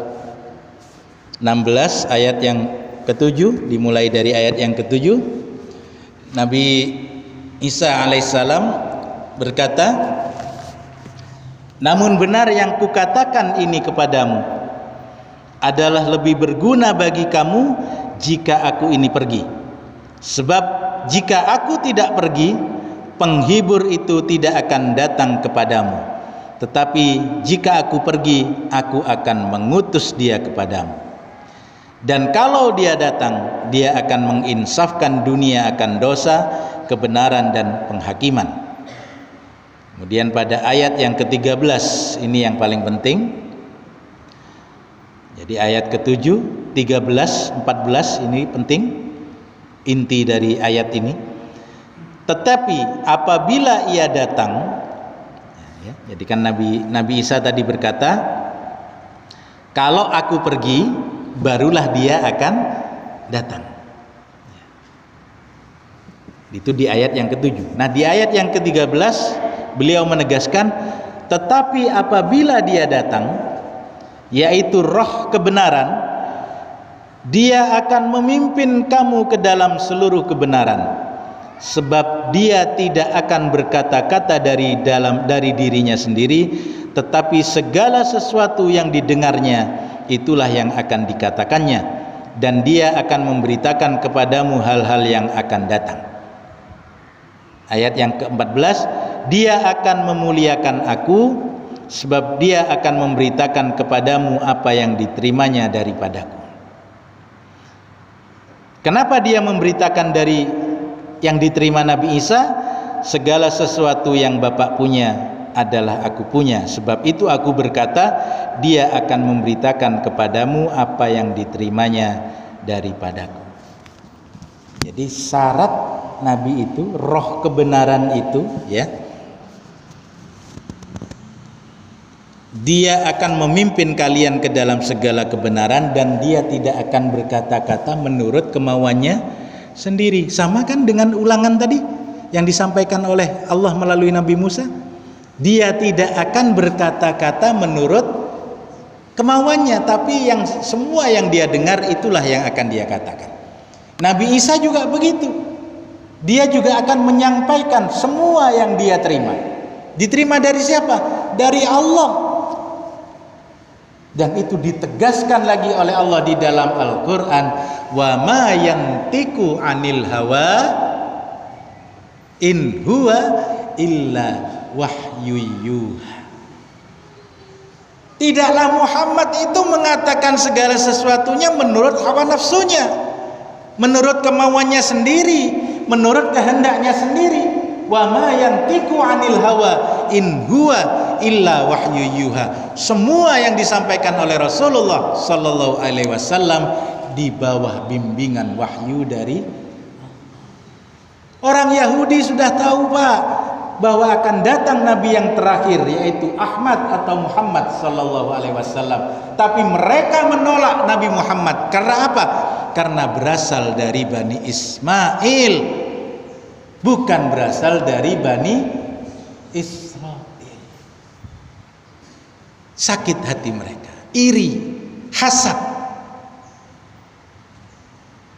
16 ayat yang ke-7, dimulai dari ayat yang ke-7, Nabi Isa alaihissalam berkata, namun benar yang kukatakan ini kepadamu adalah lebih berguna bagi kamu jika aku ini pergi. Sebab jika aku tidak pergi, penghibur itu tidak akan datang kepadamu. Tetapi jika aku pergi, aku akan mengutus dia kepadamu. Dan kalau dia datang, dia akan menginsafkan dunia akan dosa, kebenaran dan penghakiman. Kemudian pada ayat yang ke-13, ini yang paling penting. Jadi ayat ke-7, 13, 14 ini penting, inti dari ayat ini. Tetapi apabila ia datang, ya, jadi kan Nabi Isa tadi berkata, kalau aku pergi, barulah dia akan datang. Itu di ayat yang ke-7. Nah di ayat yang ke-13 beliau menegaskan, tetapi apabila dia datang, yaitu roh kebenaran, dia akan memimpin kamu ke dalam seluruh kebenaran, sebab dia tidak akan berkata-kata dari dirinya sendiri, tetapi segala sesuatu yang didengarnya itulah yang akan dikatakannya, dan dia akan memberitakan kepadamu hal-hal yang akan datang. Ayat yang ke-14, dia akan memuliakan aku, sebab dia akan memberitakan kepadamu apa yang diterimanya daripadaku. Kenapa dia memberitakan dari yang diterima Nabi Isa? Segala sesuatu yang Bapa punya adalah aku punya, sebab itu aku berkata, dia akan memberitakan kepadamu apa yang diterimanya daripadaku. Jadi syarat Nabi itu, roh kebenaran itu, ya, dia akan memimpin kalian ke dalam segala kebenaran, dan dia tidak akan berkata-kata menurut kemauannya sendiri. Sama kan dengan ulangan tadi yang disampaikan oleh Allah melalui Nabi Musa. Dia tidak akan berkata-kata menurut kemauannya, tapi yang semua yang dia dengar itulah yang akan dia katakan. Nabi Isa juga begitu. Dia juga akan menyampaikan semua yang dia terima. Diterima dari siapa? Dari Allah. Dan itu ditegaskan lagi oleh Allah di dalam Al-Quran, wa ma yantiku anil hawa in huwa illa wahyu yuha. Tidaklah Muhammad itu mengatakan segala sesuatunya menurut hawa nafsunya, menurut kemauannya sendiri, menurut kehendaknya sendiri. Wa ma yantiku anil hawa in huwa illa wahyu yuha. Semua yang disampaikan oleh Rasulullah sallallahu alaihi wasallam di bawah bimbingan wahyu dari orang Yahudi. Sudah tahu Pak bahwa akan datang Nabi yang terakhir, yaitu Ahmad atau Muhammad sallallahu alaihi wasallam. Tapi mereka menolak Nabi Muhammad. Karena apa? Karena berasal dari Bani Ismail, bukan berasal dari Bani Israel. Sakit hati mereka, iri, hasad.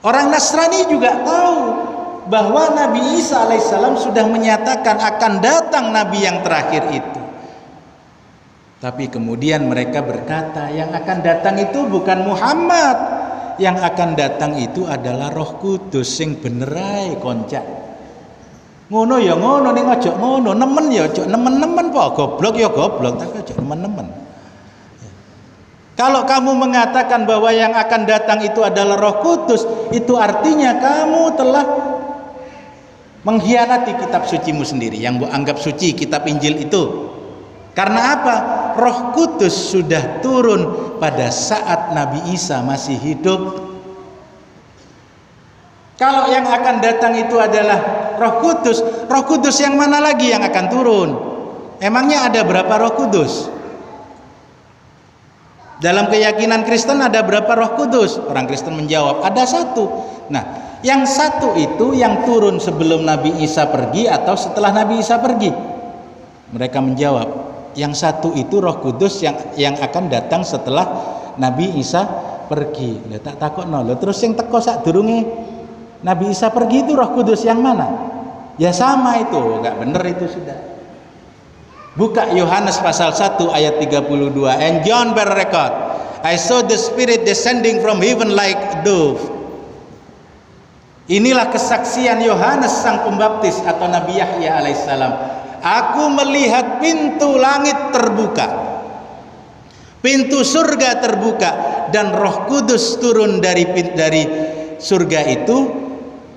Orang Nasrani juga tahu bahwa Nabi Isa alaihissalam sudah menyatakan akan datang Nabi yang terakhir itu. Tapi kemudian mereka berkata, yang akan datang itu bukan Muhammad, yang akan datang itu adalah Roh Kudus sing bener ae koncak. Ngono ya ngono, ning aja ngono, nemen ya aja nemen-nemen po, goblok ya goblok, tapi aja nemen-nemen. Kalau kamu mengatakan bahwa yang akan datang itu adalah Roh Kudus, itu artinya kamu telah mengkhianati kitab sucimu sendiri yang anggap suci, kitab Injil itu. Karena apa? Roh Kudus sudah turun pada saat Nabi Isa masih hidup. Kalau yang akan datang itu adalah Roh Kudus yang mana lagi yang akan turun? Emangnya ada berapa Roh Kudus? Dalam keyakinan Kristen ada berapa Roh Kudus? Orang Kristen menjawab, ada satu. Nah, yang satu itu yang turun sebelum Nabi Isa pergi atau setelah Nabi Isa pergi? Mereka menjawab, yang satu itu Roh Kudus yang akan datang setelah Nabi Isa pergi. Lah tak takokno lho, terus yang teko sadurunge Nabi Isa pergi itu Roh Kudus yang mana? Ya sama itu, enggak benar itu sudah. Buka Yohanes pasal 1 ayat 32. And John bear record, I saw the Spirit descending from heaven like a dove. Inilah kesaksian Yohanes sang pembaptis atau Nabi Yahya alaihissalam. Aku melihat pintu langit terbuka, pintu surga terbuka, dan Roh Kudus turun dari surga itu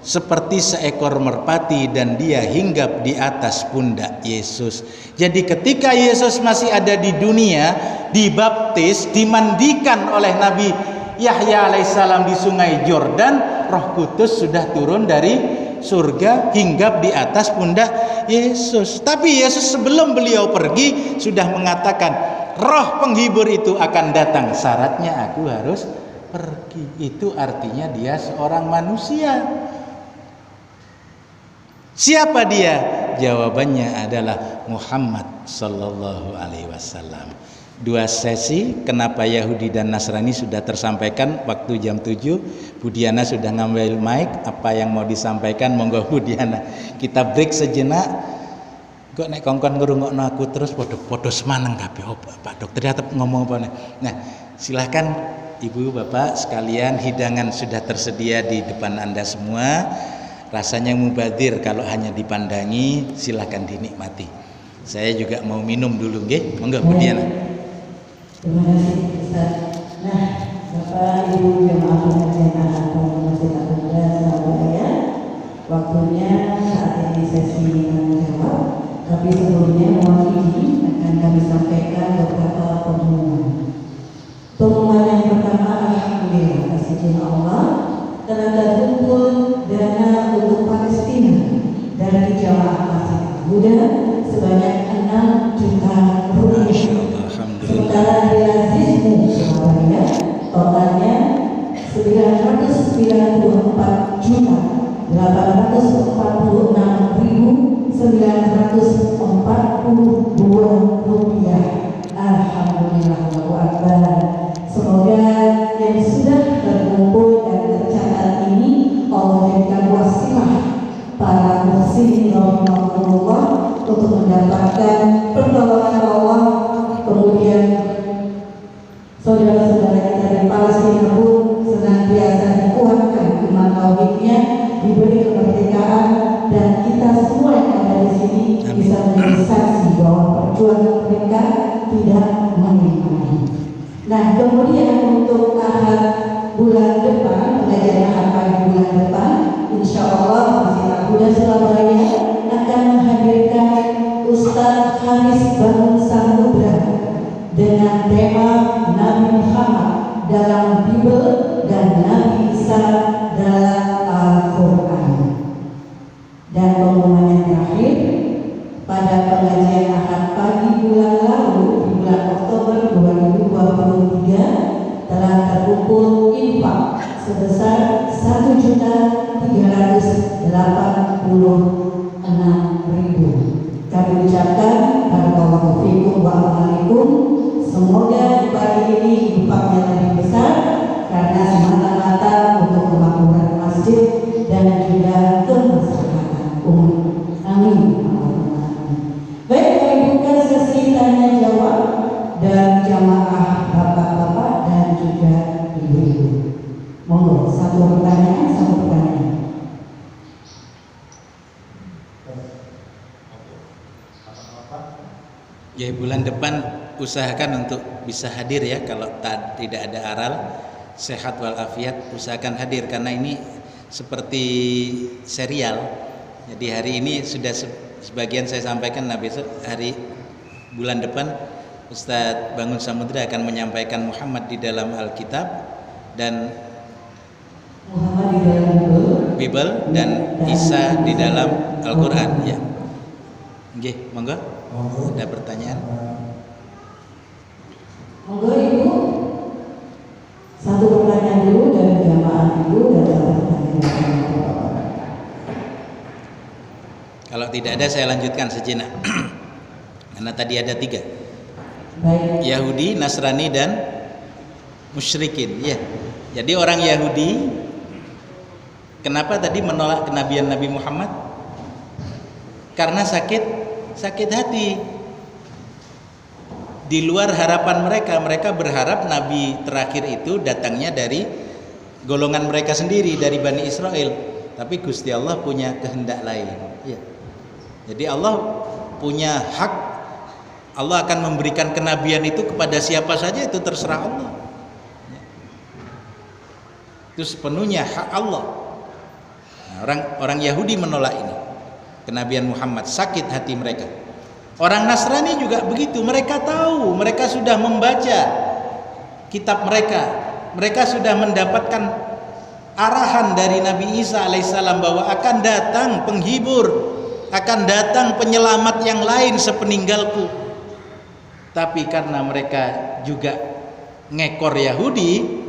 seperti seekor merpati, dan dia hinggap di atas pundak Yesus. Jadi ketika Yesus masih ada di dunia, dibaptis, dimandikan oleh Nabi Yahya alaihissalam di sungai Yordan, Roh Kudus sudah turun dari surga hinggap di atas pundak Yesus. Tapi Yesus sebelum beliau pergi sudah mengatakan, Roh penghibur itu akan datang, syaratnya aku harus pergi. Itu artinya dia seorang manusia. Siapa dia? Jawabannya adalah Muhammad sallallahu alaihi wasallam. 2 sesi kenapa Yahudi dan Nasrani sudah tersampaikan waktu jam 7. Budiana sudah ngambil mic, apa yang mau disampaikan monggo Budiana. Kita break sejenak. Kok nek kongkon ngrungokno aku terus podo-podo semaneng kabeh. Oh, Pak Dokter tetep ngomong apa nih. Nah, silahkan Ibu Bapak sekalian, hidangan sudah tersedia di depan Anda semua. Rasanya mubadir kalau hanya dipandangi, silahkan dinikmati. Saya juga mau minum dulu, nggih. Monggo Bu Diana. Terima kasih Ustaz. Nah, Bapak Ibu jemaah pengajian Al-Quran Masjid Al-Quran Surabaya, waktunya saat ini sesi tanya jawab. Tapi sebelumnya mohon izin akan kami sampaikan beberapa pengumuman. Pengumuman yang pertama, alhamdulillah atas izin Allah telah terkumpul dana untuk Palestina dari jamaah Masjid Al-Huda sebanyak 6 juta rupiah. Sementara di Lazismu Surabaya totalnya 949.942 rupiah. Alhamdulillah, Allahu Akbar. Semoga yang sudah terkumpul dan tercatat ini Allah jadikan wasilah para muslimin rahimahullah untuk mendapatkan pertolongan Allah. Kemudian saudara-saudara kita dari Palestina pun senantiasa dikuatkan iman tauhidnya, diberi kemerdekaan, dan kita semua yang ada di sini bisa menjadi saksi bahwa perjuangan mereka tidak main-main. Nah, kemudian untuk ahad bulan depan, pengajian ahad pagi bulan depan, insya Allah Masjid Al-Huda Surabaya akan menghadirkan Ustaz Haris Bangun Samudra dengan tema Nabi Muhammad dalam Bible dan Nabi Isa dalam Al-Quran. Dan pengumuman yang terakhir, pada pengajian ahad pagi bulan lalu di bulan Oktober 2023 telah terkumpul infak sebesar 1.386.000. Kami ucapkan barakallahu fikum wa alaikum. Semoga pagi ini infaknya lebih besar karena semata-mata untuk kemakmuran masjid dan juga kemaslahatan umat. Amin. Baik, kami buka sesi tanya jawab dari jamaah bapak-bapak dan juga ibu-ibu. Monggo, satu pertanyaan. Ya, bulan depan usahakan untuk bisa hadir ya. Kalau tidak ada aral, sehat walafiat, usahakan hadir karena ini seperti serial. Jadi hari ini sudah sebagian saya sampaikan, nah besok hari bulan depan Ustadz Bangun Samudra akan menyampaikan Muhammad di dalam Alkitab dan Muhammad di dalam Bible dan Isa di dalam Al-Quran ya. Nggih, monggo. Ada pertanyaan? Monggo Ibu. Satu pertanyaan dulu dari jamaah Ibu dan satu pertanyaan. Kalau tidak ada saya lanjutkan sejenak. Karena tadi ada 3. Baik. Yahudi, Nasrani dan musyrikin. Ya. Jadi orang Yahudi kenapa tadi menolak kenabian Nabi Muhammad? Karena sakit hati. Di luar harapan mereka, mereka berharap nabi terakhir itu datangnya dari golongan mereka sendiri, dari Bani Israel. Tapi Gusti Allah punya kehendak lain. Ya. Jadi Allah punya hak. Allah akan memberikan kenabian itu kepada siapa saja, itu terserah Allah. Ya. Itu sepenuhnya hak Allah. Nah, orang Yahudi menolak ini, kenabian Muhammad, sakit hati mereka. Orang Nasrani juga begitu, mereka tahu, mereka sudah membaca kitab mereka sudah mendapatkan arahan dari Nabi Isa alaihissalam bahwa akan datang penghibur, akan datang penyelamat yang lain sepeninggalku. Tapi karena mereka juga ngekor Yahudi,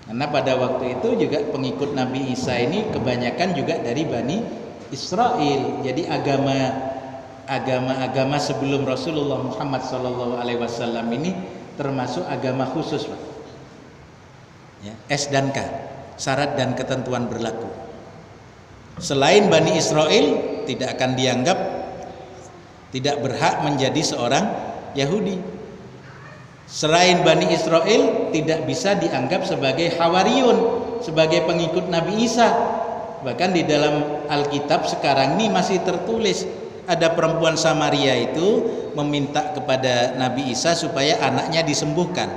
karena pada waktu itu juga pengikut Nabi Isa ini kebanyakan juga dari Bani Israel. Jadi agama sebelum Rasulullah Muhammad SAW ini termasuk agama khusus, Pak. Ya, S dan K, syarat dan ketentuan berlaku. Selain Bani Israel tidak akan dianggap tidak berhak menjadi seorang Yahudi. Selain Bani Israel tidak bisa dianggap sebagai Hawariyun, sebagai pengikut Nabi Isa. Bahkan di dalam Alkitab sekarang ini masih tertulis ada perempuan Samaria itu meminta kepada Nabi Isa supaya anaknya disembuhkan.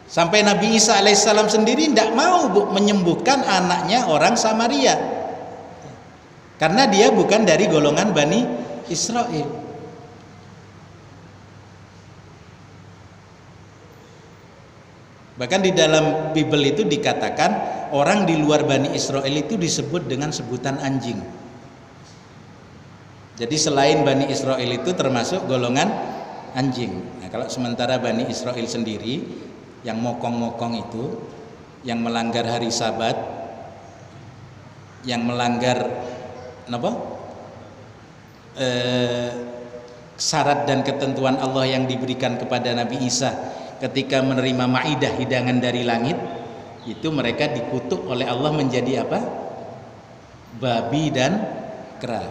Sampai Nabi Isa alaihissalam sendiri tidak mau menyembuhkan anaknya orang Samaria, karena dia bukan dari golongan Bani Israel. Bahkan di dalam Bible itu dikatakan orang di luar Bani Israel itu disebut dengan sebutan anjing. Jadi selain Bani Israel itu termasuk golongan anjing. Nah, kalau sementara Bani Israel sendiri yang mokong-mokong itu, yang melanggar hari Sabat, yang melanggar syarat dan ketentuan Allah yang diberikan kepada Nabi Isa ketika menerima maidah, hidangan dari langit, itu mereka dikutuk oleh Allah menjadi apa? Babi dan kera.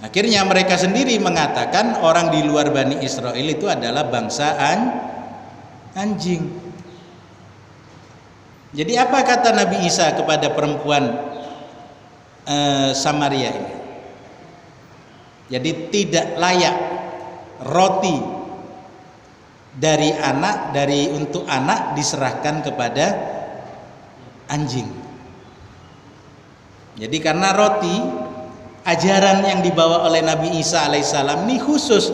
Akhirnya mereka sendiri mengatakan orang di luar Bani Israel itu adalah bangsa anjing. Jadi apa kata Nabi Isa kepada perempuan Samaria ini? Jadi tidak layak roti untuk anak diserahkan kepada anjing. Jadi karena roti, ajaran yang dibawa oleh Nabi Isa alaihissalam ini khusus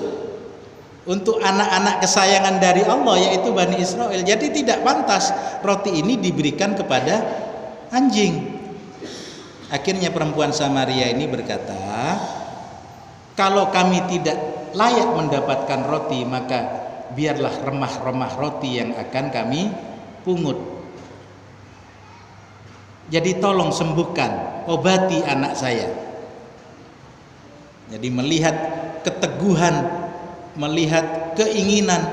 untuk anak-anak kesayangan dari Allah, yaitu Bani Israel. Jadi tidak pantas roti ini diberikan kepada anjing. Akhirnya perempuan Samaria ini berkata, kalau kami tidak layak mendapatkan roti, maka biarlah remah-remah roti yang akan kami pungut. Jadi tolong sembuhkan, obati anak saya. Jadi melihat keteguhan, melihat keinginan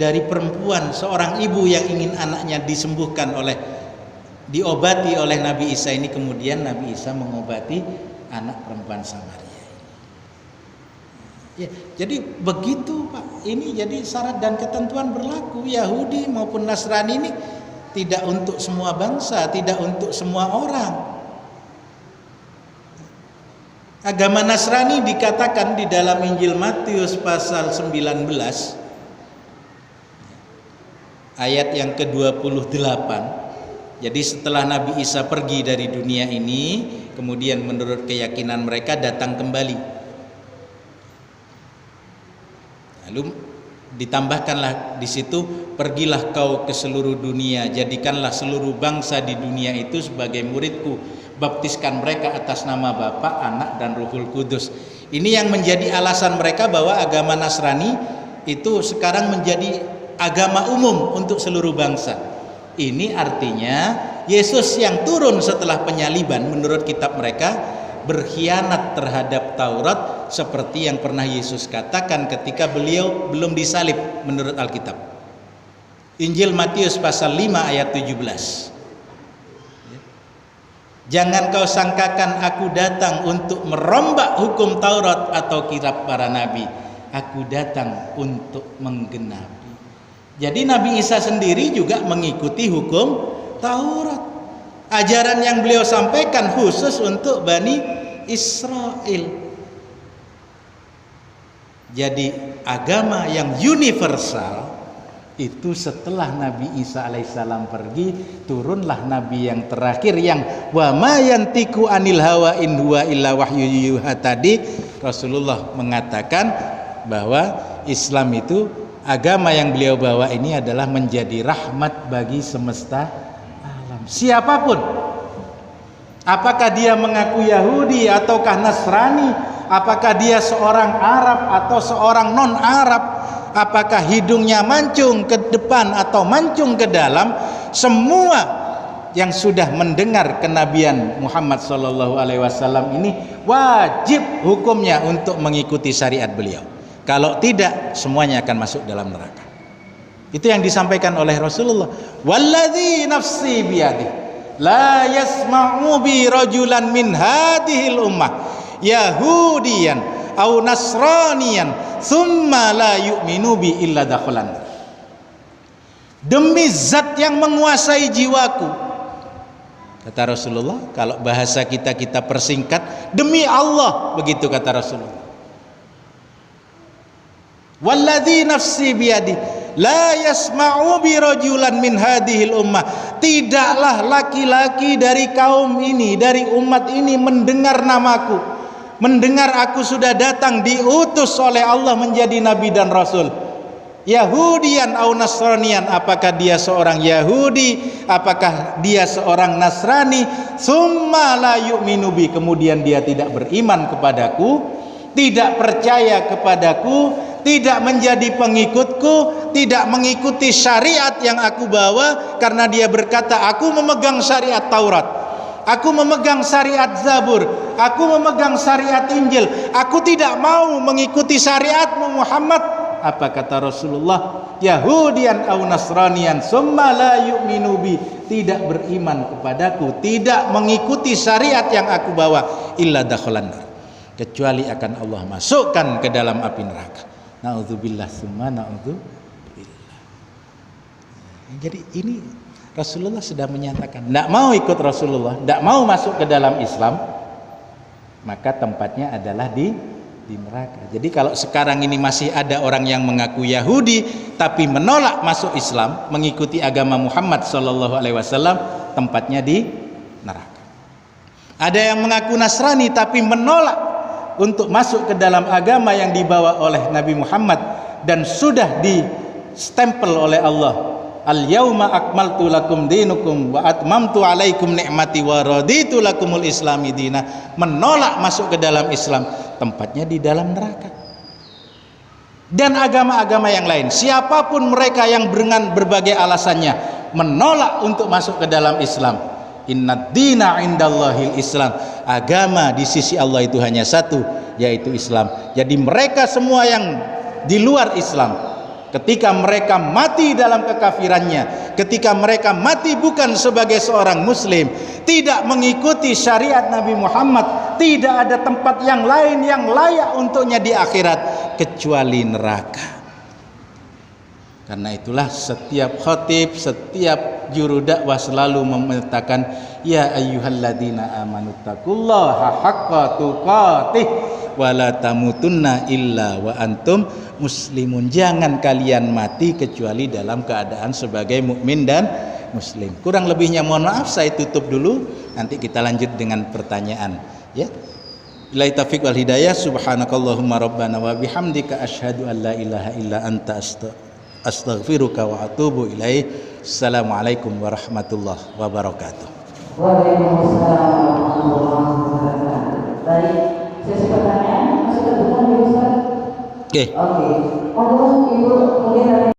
dari perempuan, seorang ibu yang ingin anaknya disembuhkan diobati oleh Nabi Isa ini, kemudian Nabi Isa mengobati anak perempuan Samaria. Ya, jadi begitu Pak. Ini jadi syarat dan ketentuan berlaku. Yahudi maupun Nasrani ini tidak untuk semua bangsa, tidak untuk semua orang. Agama Nasrani dikatakan di dalam Injil Matius pasal 19 ayat yang ke-28. Jadi setelah Nabi Isa pergi dari dunia ini, kemudian menurut keyakinan mereka datang kembali. Lalu ditambahkanlah di situ, pergilah kau ke seluruh dunia, jadikanlah seluruh bangsa di dunia itu sebagai muridku, baptiskan mereka atas nama Bapa, Anak, dan Ruhul Kudus. Ini yang menjadi alasan mereka bahwa agama Nasrani itu sekarang menjadi agama umum untuk seluruh bangsa. Ini artinya Yesus yang turun setelah penyaliban menurut kitab mereka berkhianat terhadap Taurat, seperti yang pernah Yesus katakan ketika beliau belum disalib menurut Alkitab. Injil Matius pasal 5 ayat 17. Jangan kau sangkakan aku datang untuk merombak hukum Taurat atau kitab para nabi. Aku datang untuk menggenapi. Jadi Nabi Isa sendiri juga mengikuti hukum Taurat. Ajaran yang beliau sampaikan khusus untuk Bani Israel. Jadi agama yang universal itu setelah Nabi Isa alaihissalam pergi, turunlah Nabi yang terakhir yang wa ma yantiku anil hawa in huwa illa wahyu yuha. Tadi Rasulullah mengatakan bahwa Islam itu, agama yang beliau bawa ini adalah menjadi rahmat bagi semesta alam. Siapapun, apakah dia mengaku Yahudi ataukah Nasrani, apakah dia seorang Arab atau seorang non-Arab, apakah hidungnya mancung ke depan atau mancung ke dalam, semua yang sudah mendengar kenabian Muhammad SAW ini wajib hukumnya untuk mengikuti syariat beliau. Kalau tidak, semuanya akan masuk dalam neraka. Itu yang disampaikan oleh Rasulullah. Walladzi nafsi biyadihi la yasma'u bi rajulan min hadhil ummah yahudiyan aw nasraniyan thumma la yu'minu bi illa dakhalan. Demi zat yang menguasai jiwaku, kata Rasulullah. Kalau bahasa kita persingkat, demi Allah, begitu kata Rasulullah. Walladzi nafsi biyadi la yasma'u bi rajulan min hadhil ummah. Tidaklah laki-laki dari kaum ini, dari umat ini mendengar namaku, mendengar aku sudah datang diutus oleh Allah menjadi nabi dan rasul, Yahudian au Nasranian, apakah dia seorang Yahudi, apakah dia seorang Nasrani, summa la yu'minu bi, kemudian dia tidak beriman kepadaku, tidak percaya kepadaku, tidak menjadi pengikutku, tidak mengikuti syariat yang aku bawa, karena dia berkata aku memegang syariat Taurat, aku memegang syariat Zabur, aku memegang syariat Injil, aku tidak mau mengikuti syariatmu Muhammad. Apa kata Rasulullah? Yahudian au Nasranian summa la yu'minu bi, tidak beriman kepadaku, tidak mengikuti syariat yang aku bawa, illa dakhalan nar, kecuali akan Allah masukkan ke dalam api neraka. Na'udzubillah summa na'udzubillah. Jadi ini Rasulullah sudah menyatakan tidak mau ikut Rasulullah, tidak mau masuk ke dalam Islam, maka tempatnya adalah di neraka. Jadi kalau sekarang ini masih ada orang yang mengaku Yahudi tapi menolak masuk Islam, mengikuti agama Muhammad SAW, tempatnya di neraka. Ada yang mengaku Nasrani tapi menolak untuk masuk ke dalam agama yang dibawa oleh Nabi Muhammad dan sudah distempel oleh Allah, al-yauma akmaltu lakum dinukum wa atmamtu alaikum ni'mati wa raditu lakumul islami dina, menolak masuk ke dalam Islam, tempatnya di dalam neraka. Dan agama-agama yang lain, siapapun mereka yang dengan berbagai alasannya menolak untuk masuk ke dalam Islam, innad dina indallahil Islam, agama di sisi Allah itu hanya satu, yaitu Islam. Jadi mereka semua yang di luar Islam, ketika mereka mati dalam kekafirannya, ketika mereka mati bukan sebagai seorang muslim, tidak mengikuti syariat Nabi Muhammad, tidak ada tempat yang lain yang layak untuknya di akhirat kecuali neraka. Karena itulah setiap khatib, setiap juru dakwah selalu memetakan, ya ayyuhalladzina amanu taqullaha haqqa tuqatih wa la tamutunna illa wa antum muslimun. Jangan kalian mati kecuali dalam keadaan sebagai mukmin dan muslim. Kurang lebihnya mohon maaf, saya tutup dulu, nanti kita lanjut dengan pertanyaan, ya. Billahi taufiq wal hidayah. Subhanakallahumma rabbana wa bihamdika asyhadu an la ilaha illa anta astaghfiruka wa atubu ilaih. Assalamualaikum warahmatullahi wabarakatuh. Waalaikumsalam warahmatullahi wabarakatuh. Baik, sesi pertanyaan masih terbuka ya Ustaz? Oke. Oke. Ibu mungkin